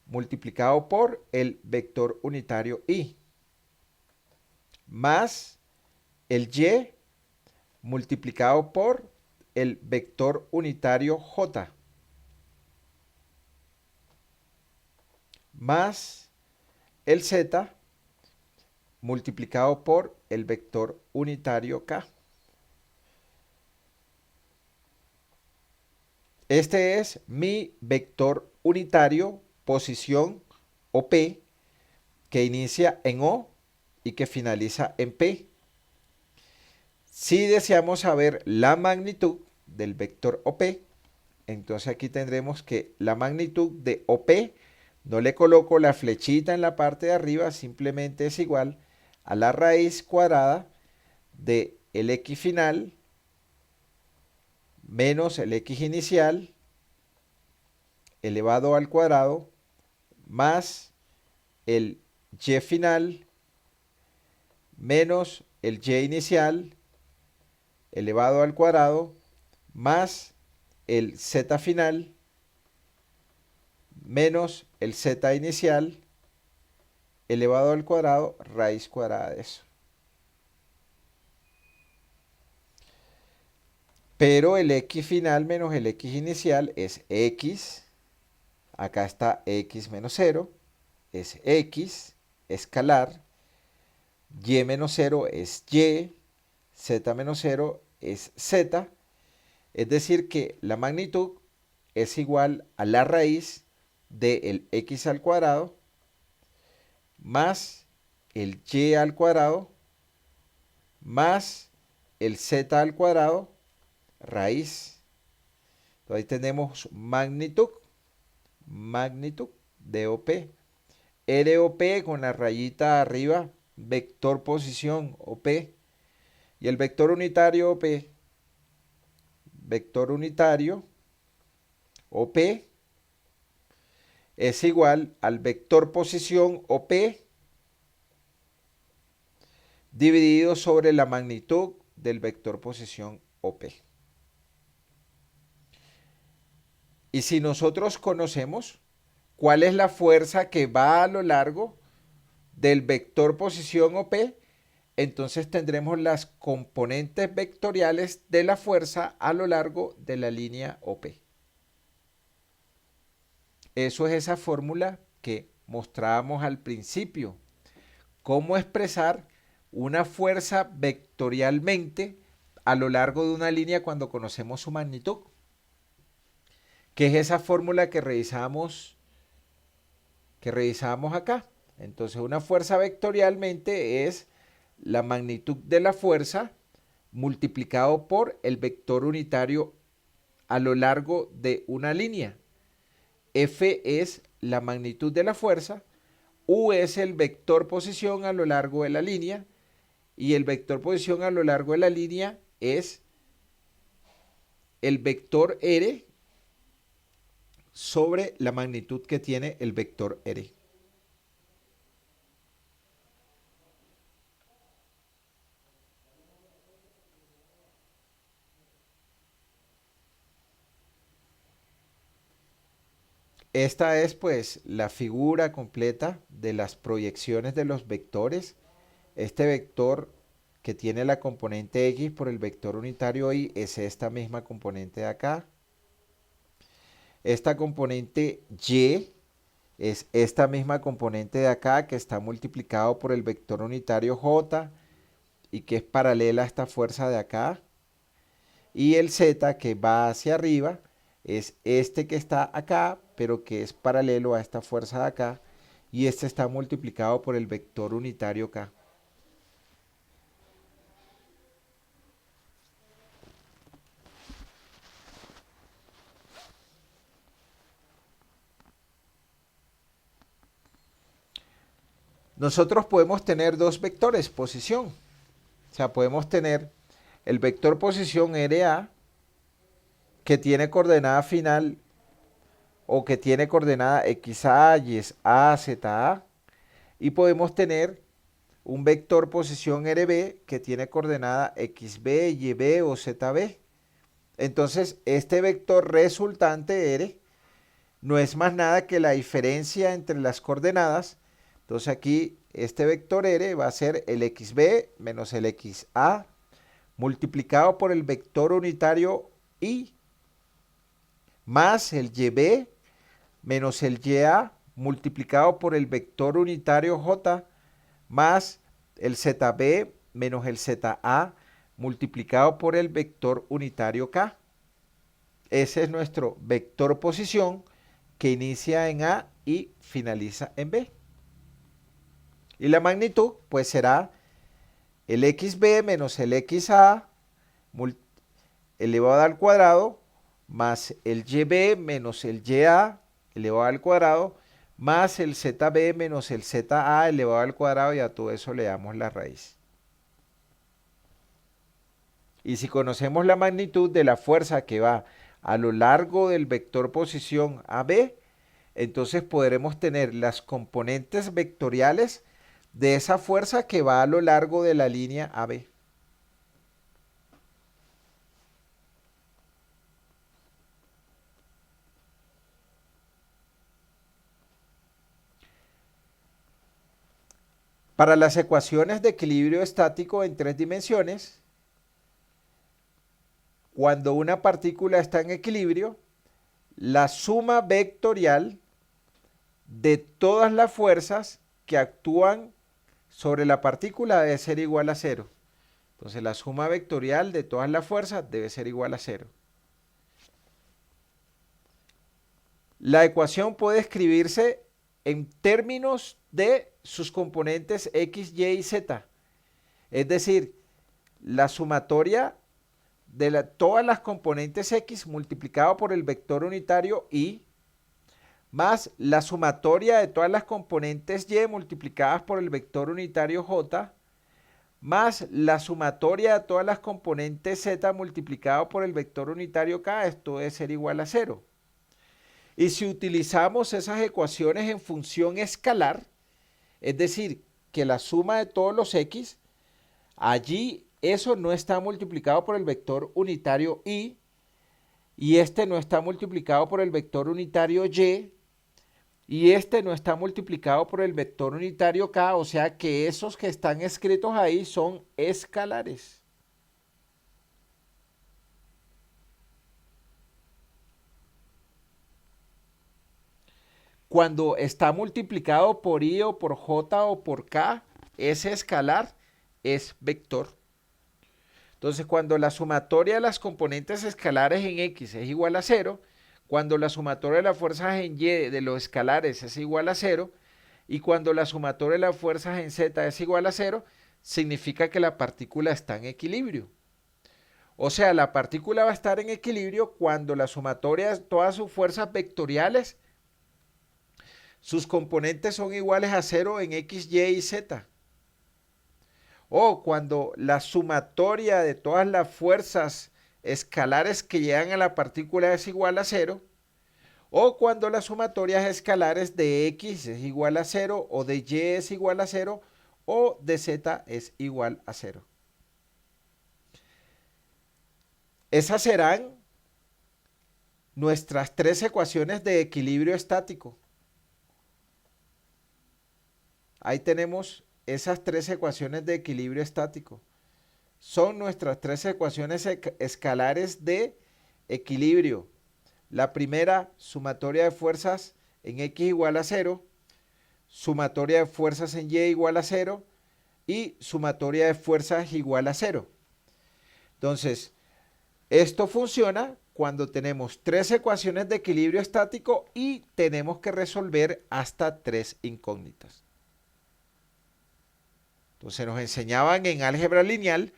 multiplicado por el vector unitario Y, más el Y multiplicado por el vector unitario J, más el Z multiplicado por el vector unitario K. Este es mi vector unitario posición OP que inicia en O y que finaliza en P. Si deseamos saber la magnitud del vector OP, entonces aquí tendremos que la magnitud de OP, no le coloco la flechita en la parte de arriba, simplemente es igual a la raíz cuadrada de el X final menos el X inicial elevado al cuadrado más el Y final menos el Y inicial elevado al cuadrado más el Z final menos el Z inicial elevado al cuadrado raíz cuadrada de eso. Pero el X final menos el X inicial es X. Acá está X menos 0. Es X escalar. Y menos 0 es Y. Z menos 0 es Z. Es decir que la magnitud es igual a la raíz del X al cuadrado más el Y al cuadrado más el Z al cuadrado raíz. Entonces ahí tenemos magnitud DOP. ROP con la rayita arriba, vector posición OP. Y el vector unitario OP, vector unitario OP es igual al vector posición OP dividido sobre la magnitud del vector posición OP. Y si nosotros conocemos cuál es la fuerza que va a lo largo del vector posición OP, entonces tendremos las componentes vectoriales de la fuerza a lo largo de la línea OP. Eso es esa fórmula que mostrábamos al principio. Cómo expresar una fuerza vectorialmente a lo largo de una línea cuando conocemos su magnitud. Que es esa fórmula que revisamos acá. Entonces una fuerza vectorialmente es la magnitud de la fuerza multiplicado por el vector unitario a lo largo de una línea. F es la magnitud de la fuerza, U es el vector posición a lo largo de la línea y el vector posición a lo largo de la línea es el vector R sobre la magnitud que tiene el vector R. Esta es pues la figura completa de las proyecciones de los vectores. Este vector que tiene la componente X por el vector unitario Y es esta misma componente de acá. Esta componente Y es esta misma componente de acá que está multiplicado por el vector unitario J y que es paralela a esta fuerza de acá. Y el Z que va hacia arriba es este que está acá, pero que es paralelo a esta fuerza de acá. Y este está multiplicado por el vector unitario K. Nosotros podemos tener dos vectores, posición. O sea, podemos tener el vector posición RA, que tiene coordenada final o que tiene coordenada XA, YA, ZA. Y podemos tener un vector posición RB que tiene coordenada XB, YB o ZB. Entonces, este vector resultante R no es más nada que la diferencia entre las coordenadas. Entonces aquí este vector R va a ser el XB menos el XA multiplicado por el vector unitario Y más el YB menos el YA multiplicado por el vector unitario J más el ZB menos el ZA multiplicado por el vector unitario K. Ese es nuestro vector posición que inicia en A y finaliza en B. Y la magnitud pues será el XB menos el XA elevado al cuadrado más el YB menos el YA elevado al cuadrado más el ZB menos el ZA elevado al cuadrado, y a todo eso le damos la raíz. Y si conocemos la magnitud de la fuerza que va a lo largo del vector posición AB, entonces podremos tener las componentes vectoriales de esa fuerza que va a lo largo de la línea AB. Para las ecuaciones de equilibrio estático en 3 dimensiones, cuando una partícula está en equilibrio, la suma vectorial de todas las fuerzas que actúan sobre la partícula debe ser igual a 0. Entonces la suma vectorial de todas las fuerzas debe ser igual a 0. La ecuación puede escribirse en términos de sus componentes X, Y y Z. Es decir, la sumatoria de todas las componentes X multiplicado por el vector unitario Y más la sumatoria de todas las componentes y multiplicadas por el vector unitario j, más la sumatoria de todas las componentes z multiplicado por el vector unitario k, esto debe ser igual a 0. Y si utilizamos esas ecuaciones en función escalar, es decir, que la suma de todos los x, allí eso no está multiplicado por el vector unitario y este no está multiplicado por el vector unitario y este no está multiplicado por el vector unitario k, o sea que esos que están escritos ahí son escalares. Cuando está multiplicado por i o por j o por k, ese escalar es vector. Entonces, cuando la sumatoria de las componentes escalares en x es igual a 0, cuando la sumatoria de las fuerzas en y de los escalares es igual a 0, y cuando la sumatoria de las fuerzas en z es igual a 0, significa que la partícula está en equilibrio. O sea, la partícula va a estar en equilibrio cuando la sumatoria de todas sus fuerzas vectoriales, sus componentes son iguales a 0 en x, y y z. O cuando la sumatoria de todas las fuerzas escalares que llegan a la partícula es igual a 0. O cuando las sumatorias escalares de x es igual a 0, o de y es igual a 0, o de z es igual a 0. Esas serán nuestras tres ecuaciones de equilibrio estático. Ahí tenemos esas tres ecuaciones de equilibrio estático. Son nuestras tres ecuaciones escalares de equilibrio. La primera, sumatoria de fuerzas en x igual a 0, sumatoria de fuerzas en y igual a 0 y sumatoria de fuerzas igual a 0. Entonces, esto funciona cuando tenemos tres ecuaciones de equilibrio estático y tenemos que resolver hasta tres incógnitas. Entonces nos enseñaban en álgebra lineal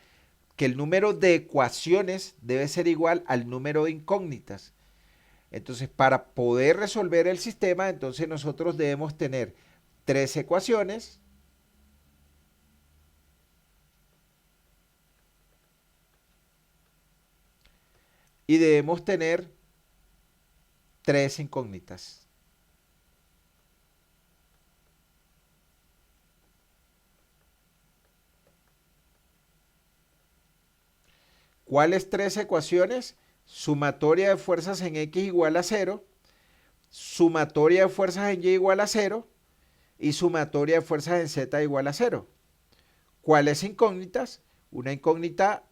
que el número de ecuaciones debe ser igual al número de incógnitas. Entonces, para poder resolver el sistema, entonces nosotros debemos tener tres ecuaciones y debemos tener tres incógnitas. ¿Cuáles tres ecuaciones? Sumatoria de fuerzas en x igual a 0, sumatoria de fuerzas en y igual a 0 y sumatoria de fuerzas en z igual a 0. ¿Cuáles incógnitas? Una incógnita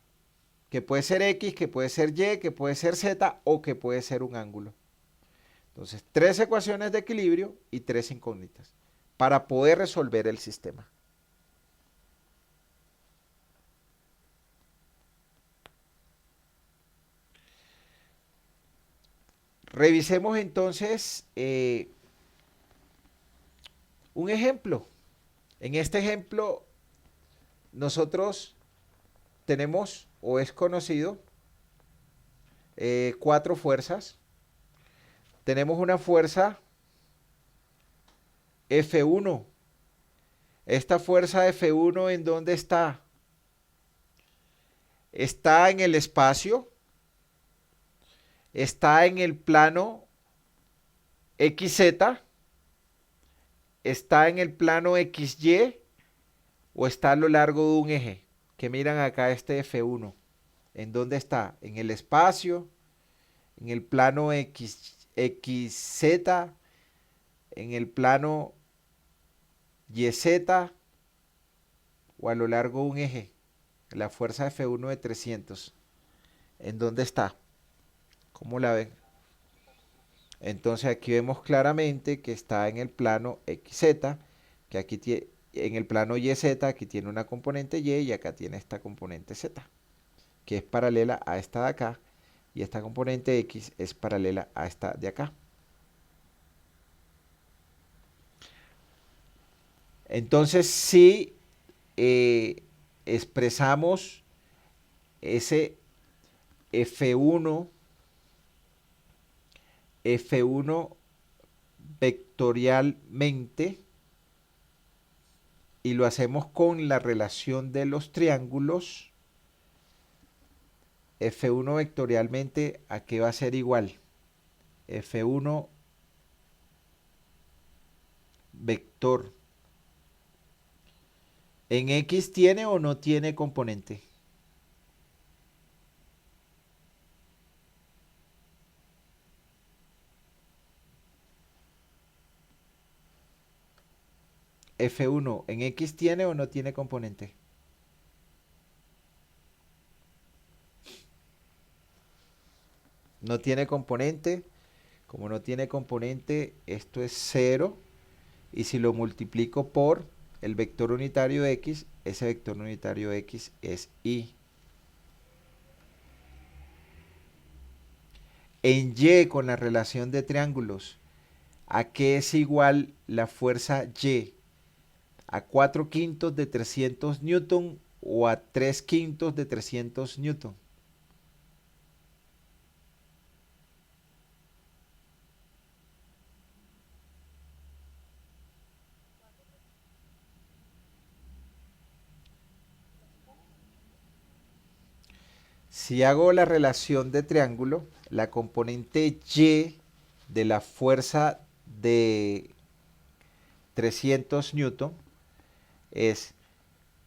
que puede ser x, que puede ser y, que puede ser z o que puede ser un ángulo. Entonces, tres ecuaciones de equilibrio y tres incógnitas para poder resolver el sistema. Revisemos entonces un ejemplo. En este ejemplo, nosotros tenemos, o es conocido, cuatro fuerzas. Tenemos una fuerza F1. Esta fuerza F1, ¿en dónde está? Está en el espacio, está en el plano XZ, está en el plano XY o está a lo largo de un eje. Que miran acá este F1. ¿En dónde está? En el espacio, en el plano XZ, en el plano YZ o a lo largo de un eje. La fuerza F1 de 300. ¿En dónde está? ¿Cómo la ven? Entonces aquí vemos claramente que está en el plano XZ, que aquí tiene, en el plano YZ, aquí tiene una componente Y acá tiene esta componente Z, que es paralela a esta de acá, y esta componente X es paralela a esta de acá. Entonces, si expresamos ese F1 vectorialmente y lo hacemos con la relación de los triángulos, F1 vectorialmente, ¿a qué va a ser igual? F1 vector. ¿En X tiene o no tiene componente? F1 en X tiene o no tiene componente. No tiene componente. Como no tiene componente, esto es 0. Y si lo multiplico por el vector unitario X, ese vector unitario X es Y. En Y, con la relación de triángulos, ¿a qué es igual la fuerza Y? ¿A 4 quintos de 300 newton o a 3 quintos de 300 newton? Si hago la relación de triángulo, la componente Y de la fuerza de 300 newton es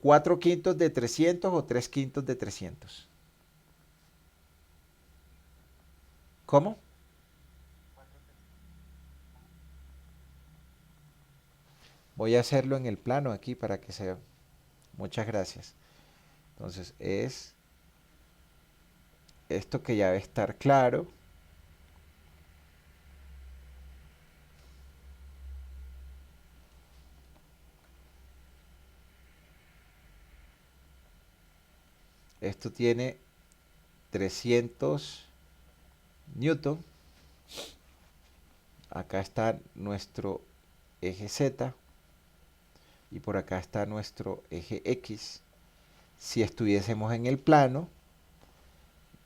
4 quintos de 300 o 3 quintos de 300. ¿Cómo? Voy a hacerlo en el plano aquí para que se vea. Muchas gracias. Entonces es esto que ya debe estar claro. Esto tiene 300 newton. Acá está nuestro eje Z y por acá está nuestro eje X. Si estuviésemos en el plano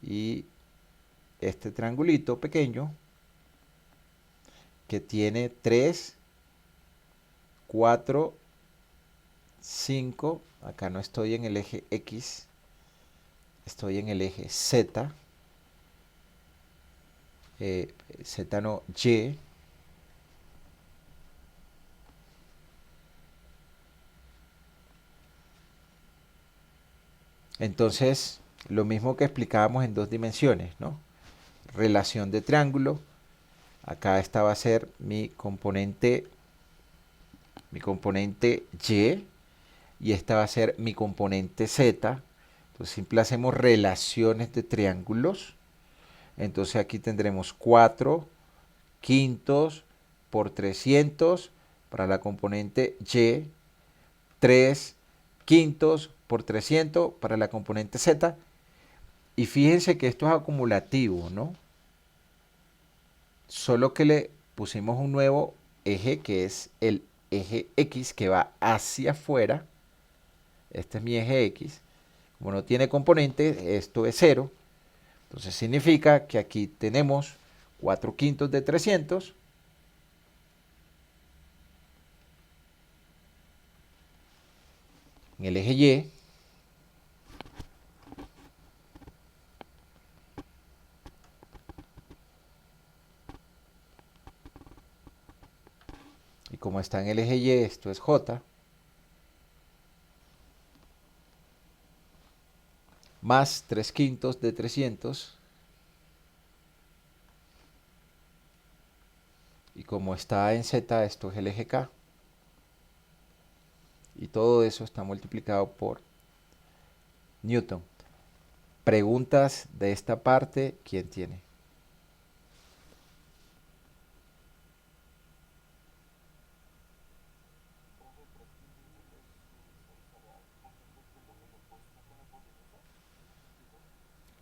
y este triangulito pequeño que tiene 3, 4, 5, acá no estoy en el eje X, estoy en el eje Z, Z no, Y. Entonces, lo mismo que explicábamos en dos dimensiones, ¿no? Relación de triángulo. Acá esta va a ser mi componente Y y esta va a ser mi componente Z. Entonces, simple hacemos relaciones de triángulos. Entonces, aquí tendremos 4 quintos por 300 para la componente Y, 3 quintos por 300 para la componente Z. Y fíjense que esto es acumulativo, ¿no? Solo que le pusimos un nuevo eje que es el eje X que va hacia afuera. Este es mi eje X. Como no tiene componente, esto es 0. Entonces significa que aquí tenemos 4 quintos de 300 en el eje Y. Y como está en el eje Y, esto es J. Más 3 quintos de 300. Y como está en Z, esto es el eje K. Y todo eso está multiplicado por Newton. Preguntas de esta parte, ¿quién tiene?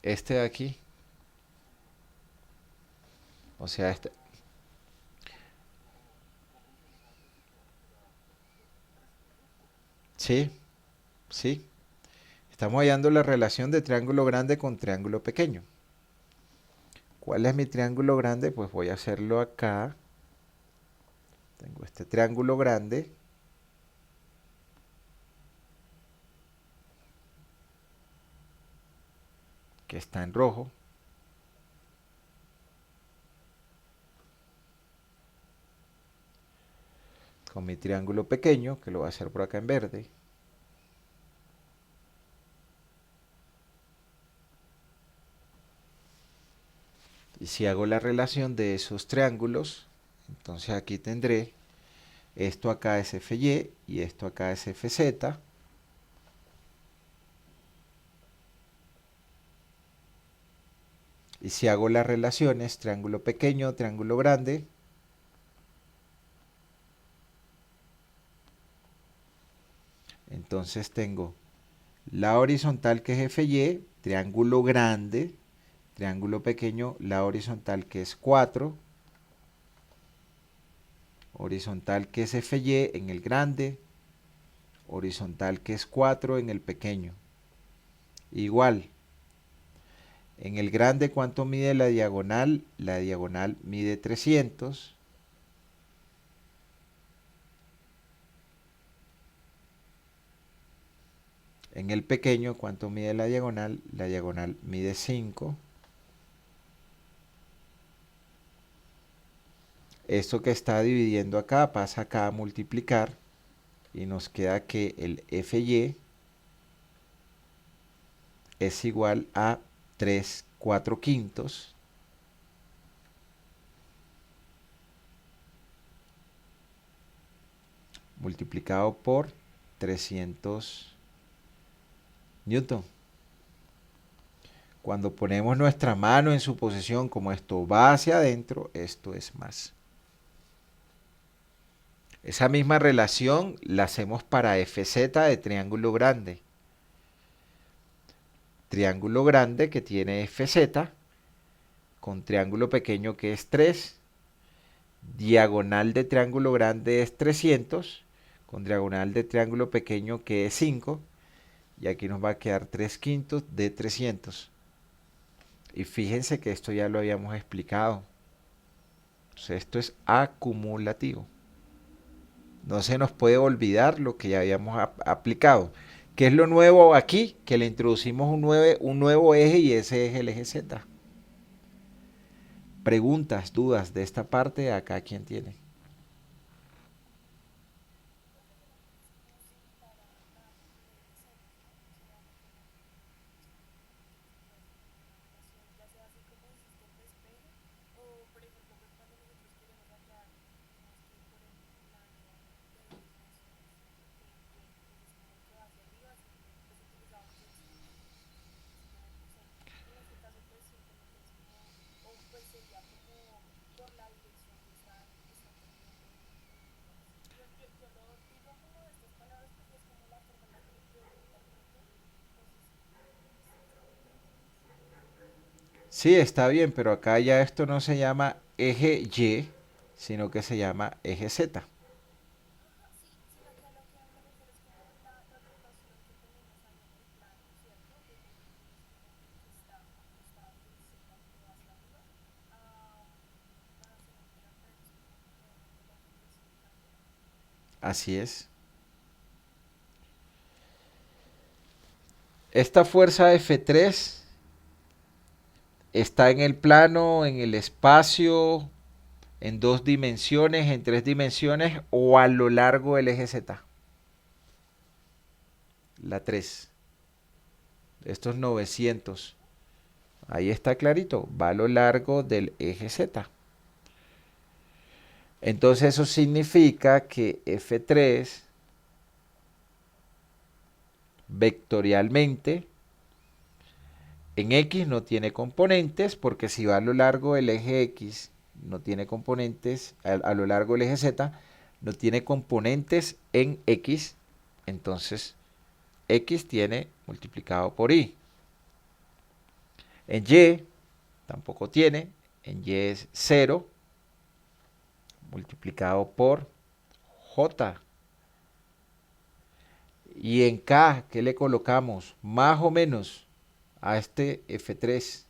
Este de aquí. O sea, este. Sí, sí. Estamos hallando la relación de triángulo grande con triángulo pequeño. ¿Cuál es mi triángulo grande? Pues voy a hacerlo acá. Tengo este triángulo grande que está en rojo. Con mi triángulo pequeño, que lo voy a hacer por acá en verde. Y si hago la relación de esos triángulos, entonces aquí tendré esto acá es FY y esto acá es FZ. Y si hago las relaciones, triángulo pequeño, triángulo grande, entonces tengo la horizontal que es FY, triángulo grande, triángulo pequeño, la horizontal que es 4, horizontal que es FY en el grande, horizontal que es 4 en el pequeño. Igual, en el grande, ¿cuánto mide la diagonal? La diagonal mide 300. En el pequeño, ¿cuánto mide la diagonal? La diagonal mide 5. Esto que está dividiendo acá pasa acá a multiplicar y nos queda que el FY es igual a 3/4 multiplicado por 300 newton. Cuando ponemos nuestra mano en su posición, como esto va hacia adentro, esto es más. Esa misma relación la hacemos para FZ de triángulo grande. Triángulo grande que tiene FZ con triángulo pequeño que es 3. Diagonal de triángulo grande es 300 con diagonal de triángulo pequeño que es 5. Y aquí nos va a quedar 3/5 de 300. Y fíjense que esto ya lo habíamos explicado. Entonces esto es acumulativo. No se nos puede olvidar lo que ya habíamos aplicado. ¿Qué es lo nuevo aquí? Que le introducimos un nuevo eje y ese es el eje Z. Preguntas, dudas de esta parte, acá quién tiene. Sí, está bien, pero acá ya esto no se llama eje Y, sino que se llama eje Z. Así es. Esta fuerza F3 está en el plano, en el espacio, en 2 dimensiones, en 3 dimensiones o a lo largo del eje Z. La 3. Estos 900. Ahí está clarito. Va a lo largo del eje Z. Entonces eso significa que F3 vectorialmente en X no tiene componentes porque si va a lo largo del eje X no tiene componentes, a lo largo del eje Z no tiene componentes en X, entonces X tiene multiplicado por Y. En Y tampoco tiene, en Y es 0 multiplicado por J. Y en K, ¿qué le colocamos? Más o menos a este F3.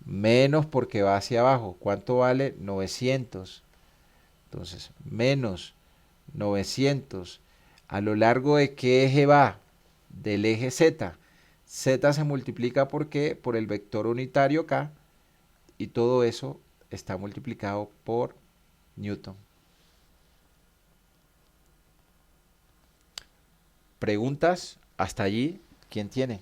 menos porque va hacia abajo. ¿Cuánto vale? 900. Entonces, menos 900. ¿A lo largo de qué eje va? Del eje Z. Z se multiplica ¿por qué? Por el vector unitario K, y todo eso está multiplicado por Newton. ¿Preguntas? Hasta allí, ¿quién tiene?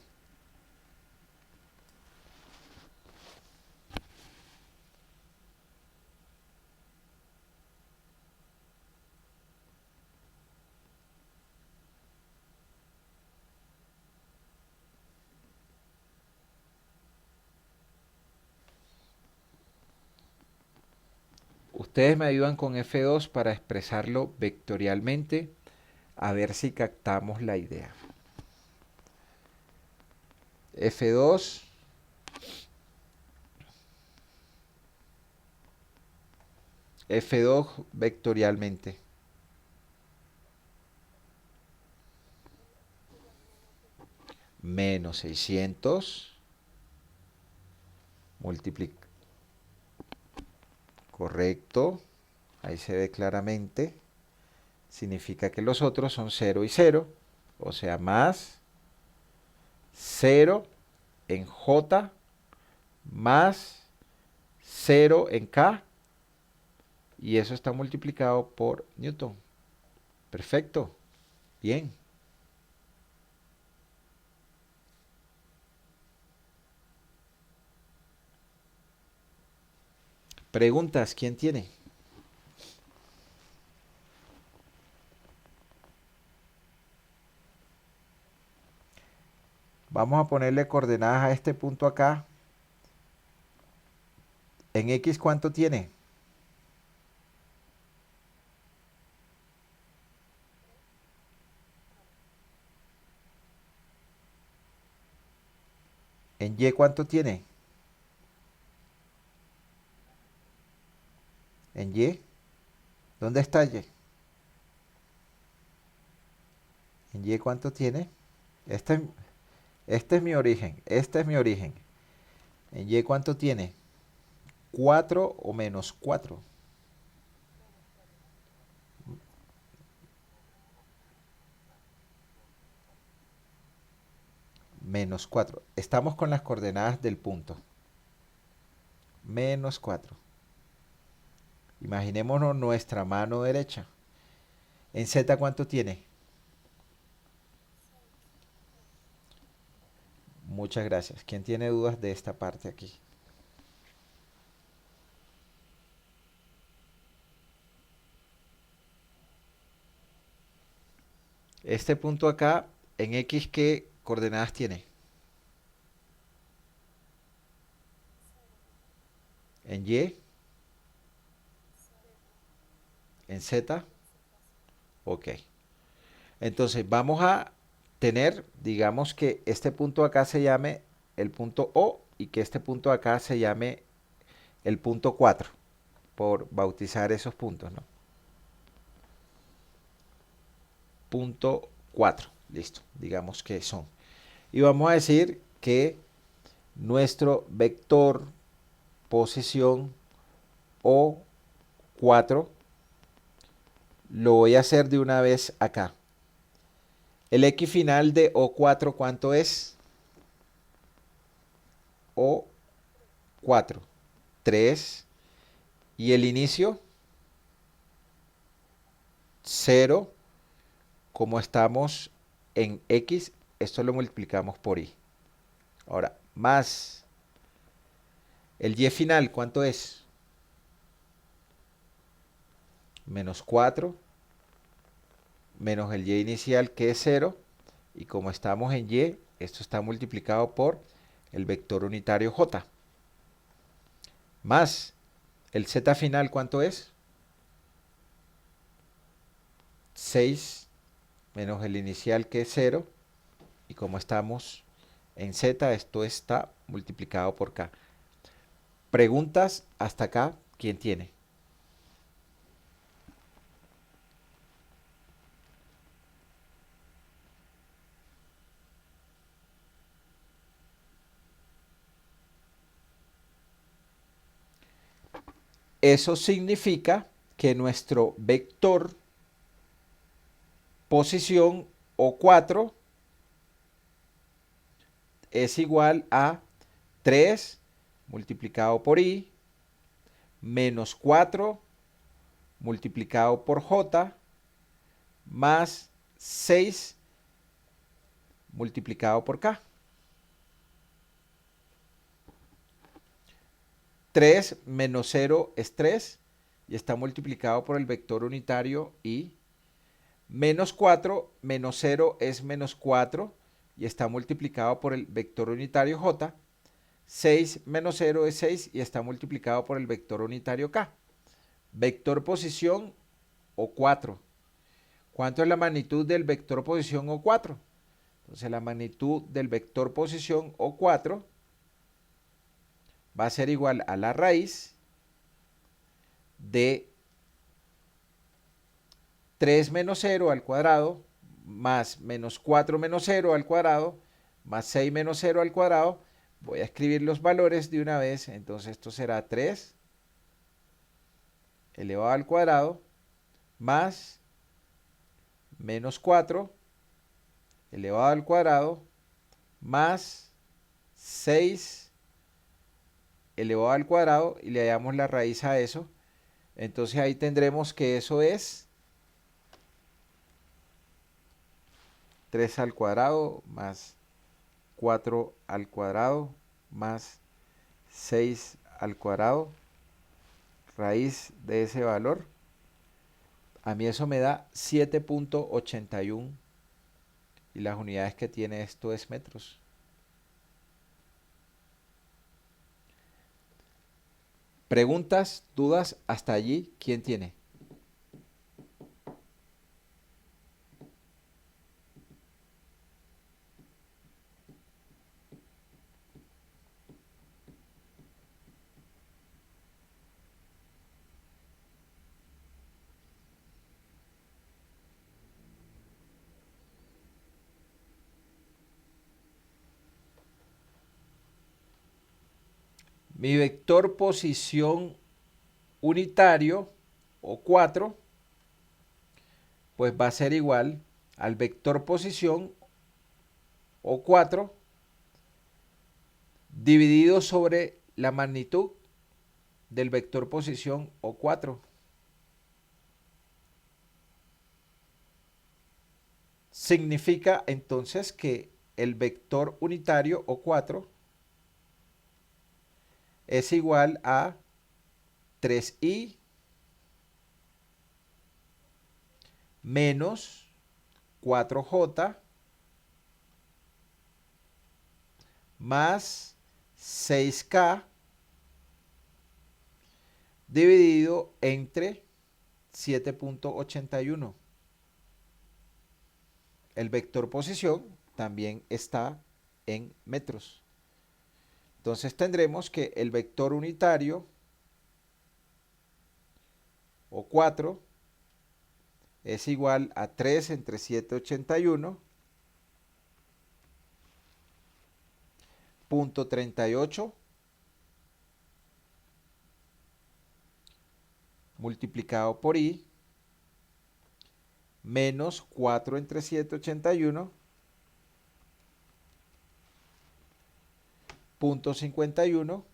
Ustedes me ayudan con F2 para expresarlo vectorialmente, a ver si captamos la idea. F2 F2 vectorialmente. Menos 600 multiplica. Correcto. Ahí se ve claramente. Significa que los otros son 0 y 0. O sea, más 0 en J más 0 en K. Y eso está multiplicado por Newton. Perfecto. Bien. Preguntas, ¿quién tiene? Vamos a ponerle coordenadas a este punto acá. ¿En X cuánto tiene? ¿En Y cuánto tiene? ¿En Y? ¿Dónde está Y? ¿En Y cuánto tiene? Este, este es mi origen. Este es mi origen. ¿En Y cuánto tiene? 4 o menos 4. Menos 4. Estamos con las coordenadas del punto. Menos 4. Imaginémonos nuestra mano derecha. ¿En Z cuánto tiene? Muchas gracias. ¿Quién tiene dudas de esta parte aquí? Este punto acá, en X, ¿qué coordenadas tiene? En Y, en Z. Ok. Entonces vamos a tener, digamos que este punto acá se llame el punto O y que este punto acá se llame el punto 4, por bautizar esos puntos, ¿no? Punto 4, listo, digamos que son. Y vamos a decir que nuestro vector posición O4 lo voy a hacer de una vez acá. El X final de O4, ¿cuánto es? O4, 3. Y el inicio, 0. Como estamos en X, esto lo multiplicamos por Y. Ahora, más el Y final, ¿cuánto es? Menos 4, menos el Y inicial, que es 0. Y como estamos en Y, esto está multiplicado por el vector unitario J. Más el Z final, ¿cuánto es? 6 menos el inicial, que es 0. Y como estamos en Z, esto está multiplicado por K. Preguntas hasta acá, ¿quién tiene? Eso significa que nuestro vector posición O4 es igual a 3 multiplicado por I menos 4 multiplicado por J más 6 multiplicado por K. 3 menos 0 es 3 y está multiplicado por el vector unitario I. Menos 4 menos 0 es menos 4 y está multiplicado por el vector unitario J. 6 menos 0 es 6 y está multiplicado por el vector unitario K. Vector posición O4. ¿Cuánto es la magnitud del vector posición O4? Entonces la magnitud del vector posición O4 va a ser igual a la raíz de 3 menos 0 al cuadrado más menos 4 menos 0 al cuadrado más 6 menos 0 al cuadrado. Voy a escribir los valores de una vez. Entonces esto será 3 elevado al cuadrado más menos 4 elevado al cuadrado más 6 elevado al cuadrado y le hallamos la raíz a eso. Entonces ahí tendremos que eso es 3 al cuadrado más 4 al cuadrado más 6 al cuadrado, raíz de ese valor. A mí eso me da 7.81 y las unidades que tiene esto es metros. Preguntas, dudas, hasta allí, ¿quién tiene? Mi vector posición unitario o 4 pues va a ser igual al vector posición o 4 dividido sobre la magnitud del vector posición o 4. Significa entonces que el vector unitario o 4 es igual a 3i menos 4j más 6k dividido entre 7.81. El vector posición también está en metros. Entonces tendremos que el vector unitario o 4 es igual a 3 entre 781 punto 38 multiplicado por i menos 4 entre 781 punto 51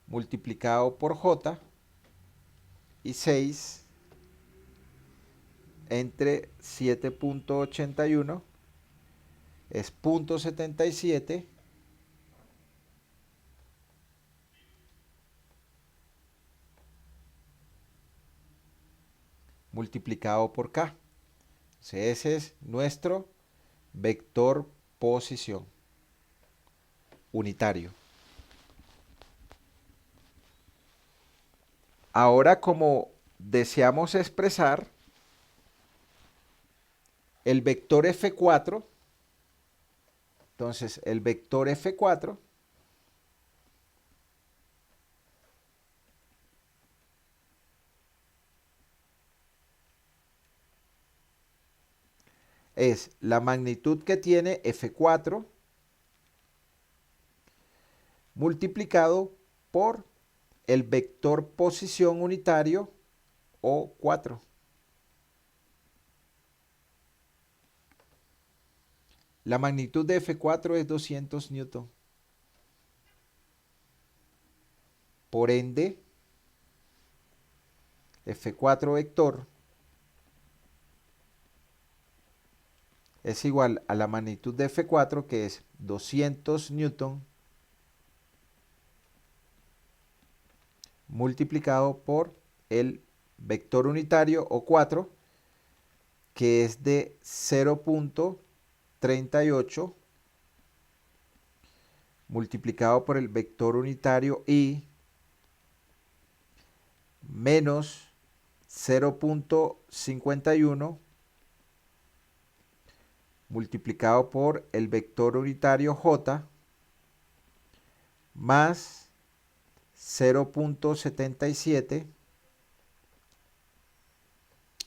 multiplicado por j y 6 entre 7.81 es 0.77 multiplicado por k. Entonces ese es nuestro vector posición unitario. Ahora, como deseamos expresar el vector F4, entonces el vector F4 es la magnitud que tiene F4 multiplicado por el vector posición unitario O4. La magnitud de F4 es 200 newton. Por ende, F4 vector es igual a la magnitud de F4, que es 200 newton multiplicado por el vector unitario O4, que es de 0.38 multiplicado por el vector unitario I menos 0.51 multiplicado por el vector unitario J más 0.77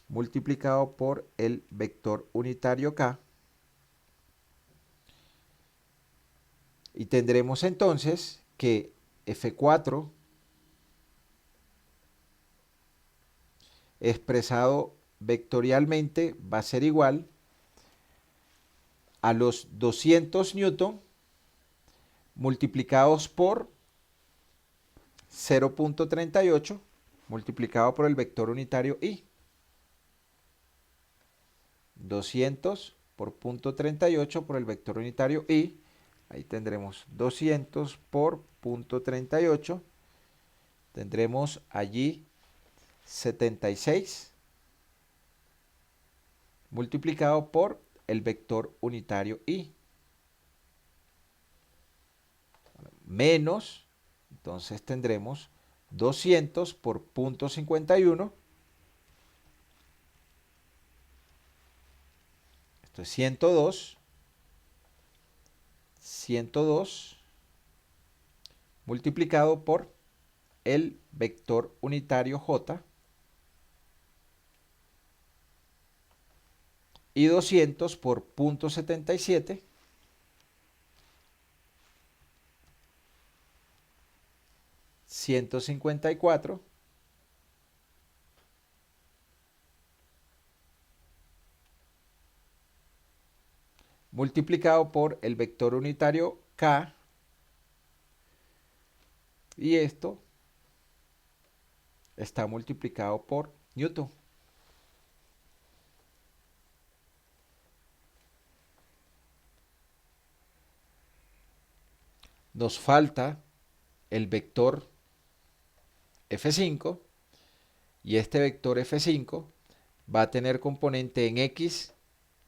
multiplicado por el vector unitario K. Y tendremos entonces que F4 expresado vectorialmente va a ser igual a los 200 newton multiplicados por 0.38 multiplicado por el vector unitario I. 200 por 0.38 por el vector unitario I. Ahí tendremos 200 por 0.38. Tendremos allí 76 multiplicado por el vector unitario I. Menos, entonces tendremos 200 por 0.51. Esto es 102. 102 multiplicado por el vector unitario J y 200 por 0.77 154 multiplicado por el vector unitario K, y esto está multiplicado por Newton. Nos falta el vector F5, y este vector F5 va a tener componente en X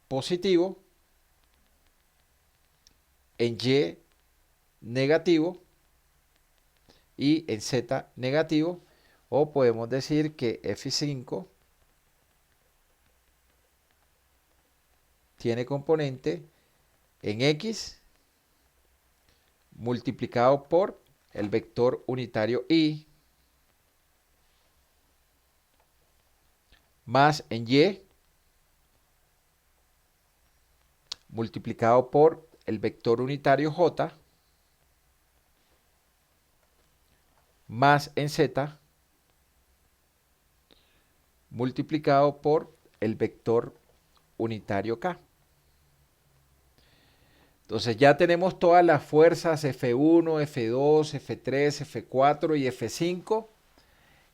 positivo, en Y negativo y en Z negativo, o podemos decir que F5 tiene componente en X multiplicado por el vector unitario Y más en Y multiplicado por el vector unitario J más en Z multiplicado por el vector unitario K. Entonces ya tenemos todas las fuerzas F1, F2, F3, F4 y F5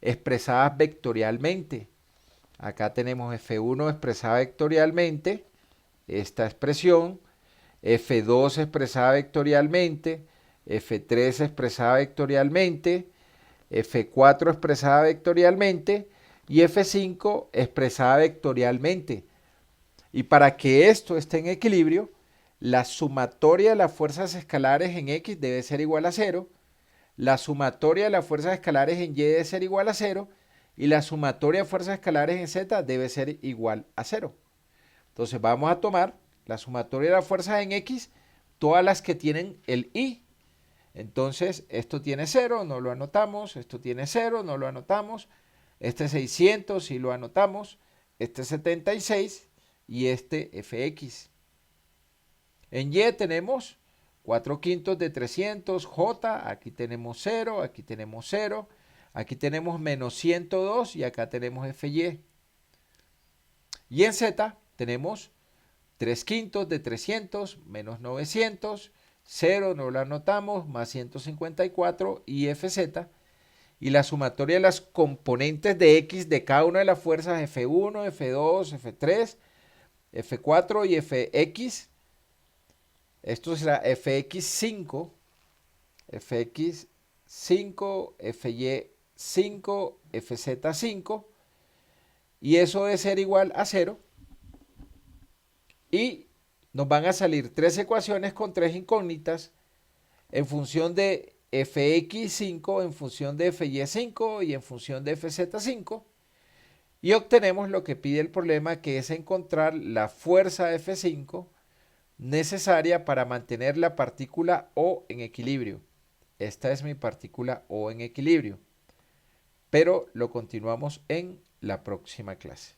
expresadas vectorialmente. Acá tenemos F1 expresada vectorialmente, esta expresión, F2 expresada vectorialmente, F3 expresada vectorialmente, F4 expresada vectorialmente y F5 expresada vectorialmente. Y para que esto esté en equilibrio, la sumatoria de las fuerzas escalares en X debe ser igual a 0, la sumatoria de las fuerzas escalares en Y debe ser igual a 0, y la sumatoria de fuerzas escalares en Z debe ser igual a 0. Entonces vamos a tomar la sumatoria de las fuerzas en X, todas las que tienen el I. Entonces esto tiene 0, no lo anotamos, esto tiene 0, no lo anotamos, este 600 sí lo anotamos, este 76 y este Fx. En Y tenemos 4 quintos de 300, J, aquí tenemos 0, aquí tenemos 0, aquí tenemos menos 102 y acá tenemos FY. Y en Z tenemos 3 quintos de 300 menos 900, 0 no lo anotamos, más 154 y FZ. Y la sumatoria de las componentes de X de cada una de las fuerzas F1, F2, F3, F4 y Fx. Esto será Fx5, Fx5, Fy5, Fz5. Y eso debe ser igual a 0. Y nos van a salir tres ecuaciones con tres incógnitas en función de Fx5, en función de Fy5 y en función de Fz5. Y obtenemos lo que pide el problema, que es encontrar la fuerza F5 necesaria para mantener la partícula O en equilibrio. Esta es mi partícula O en equilibrio. Pero lo continuamos en la próxima clase.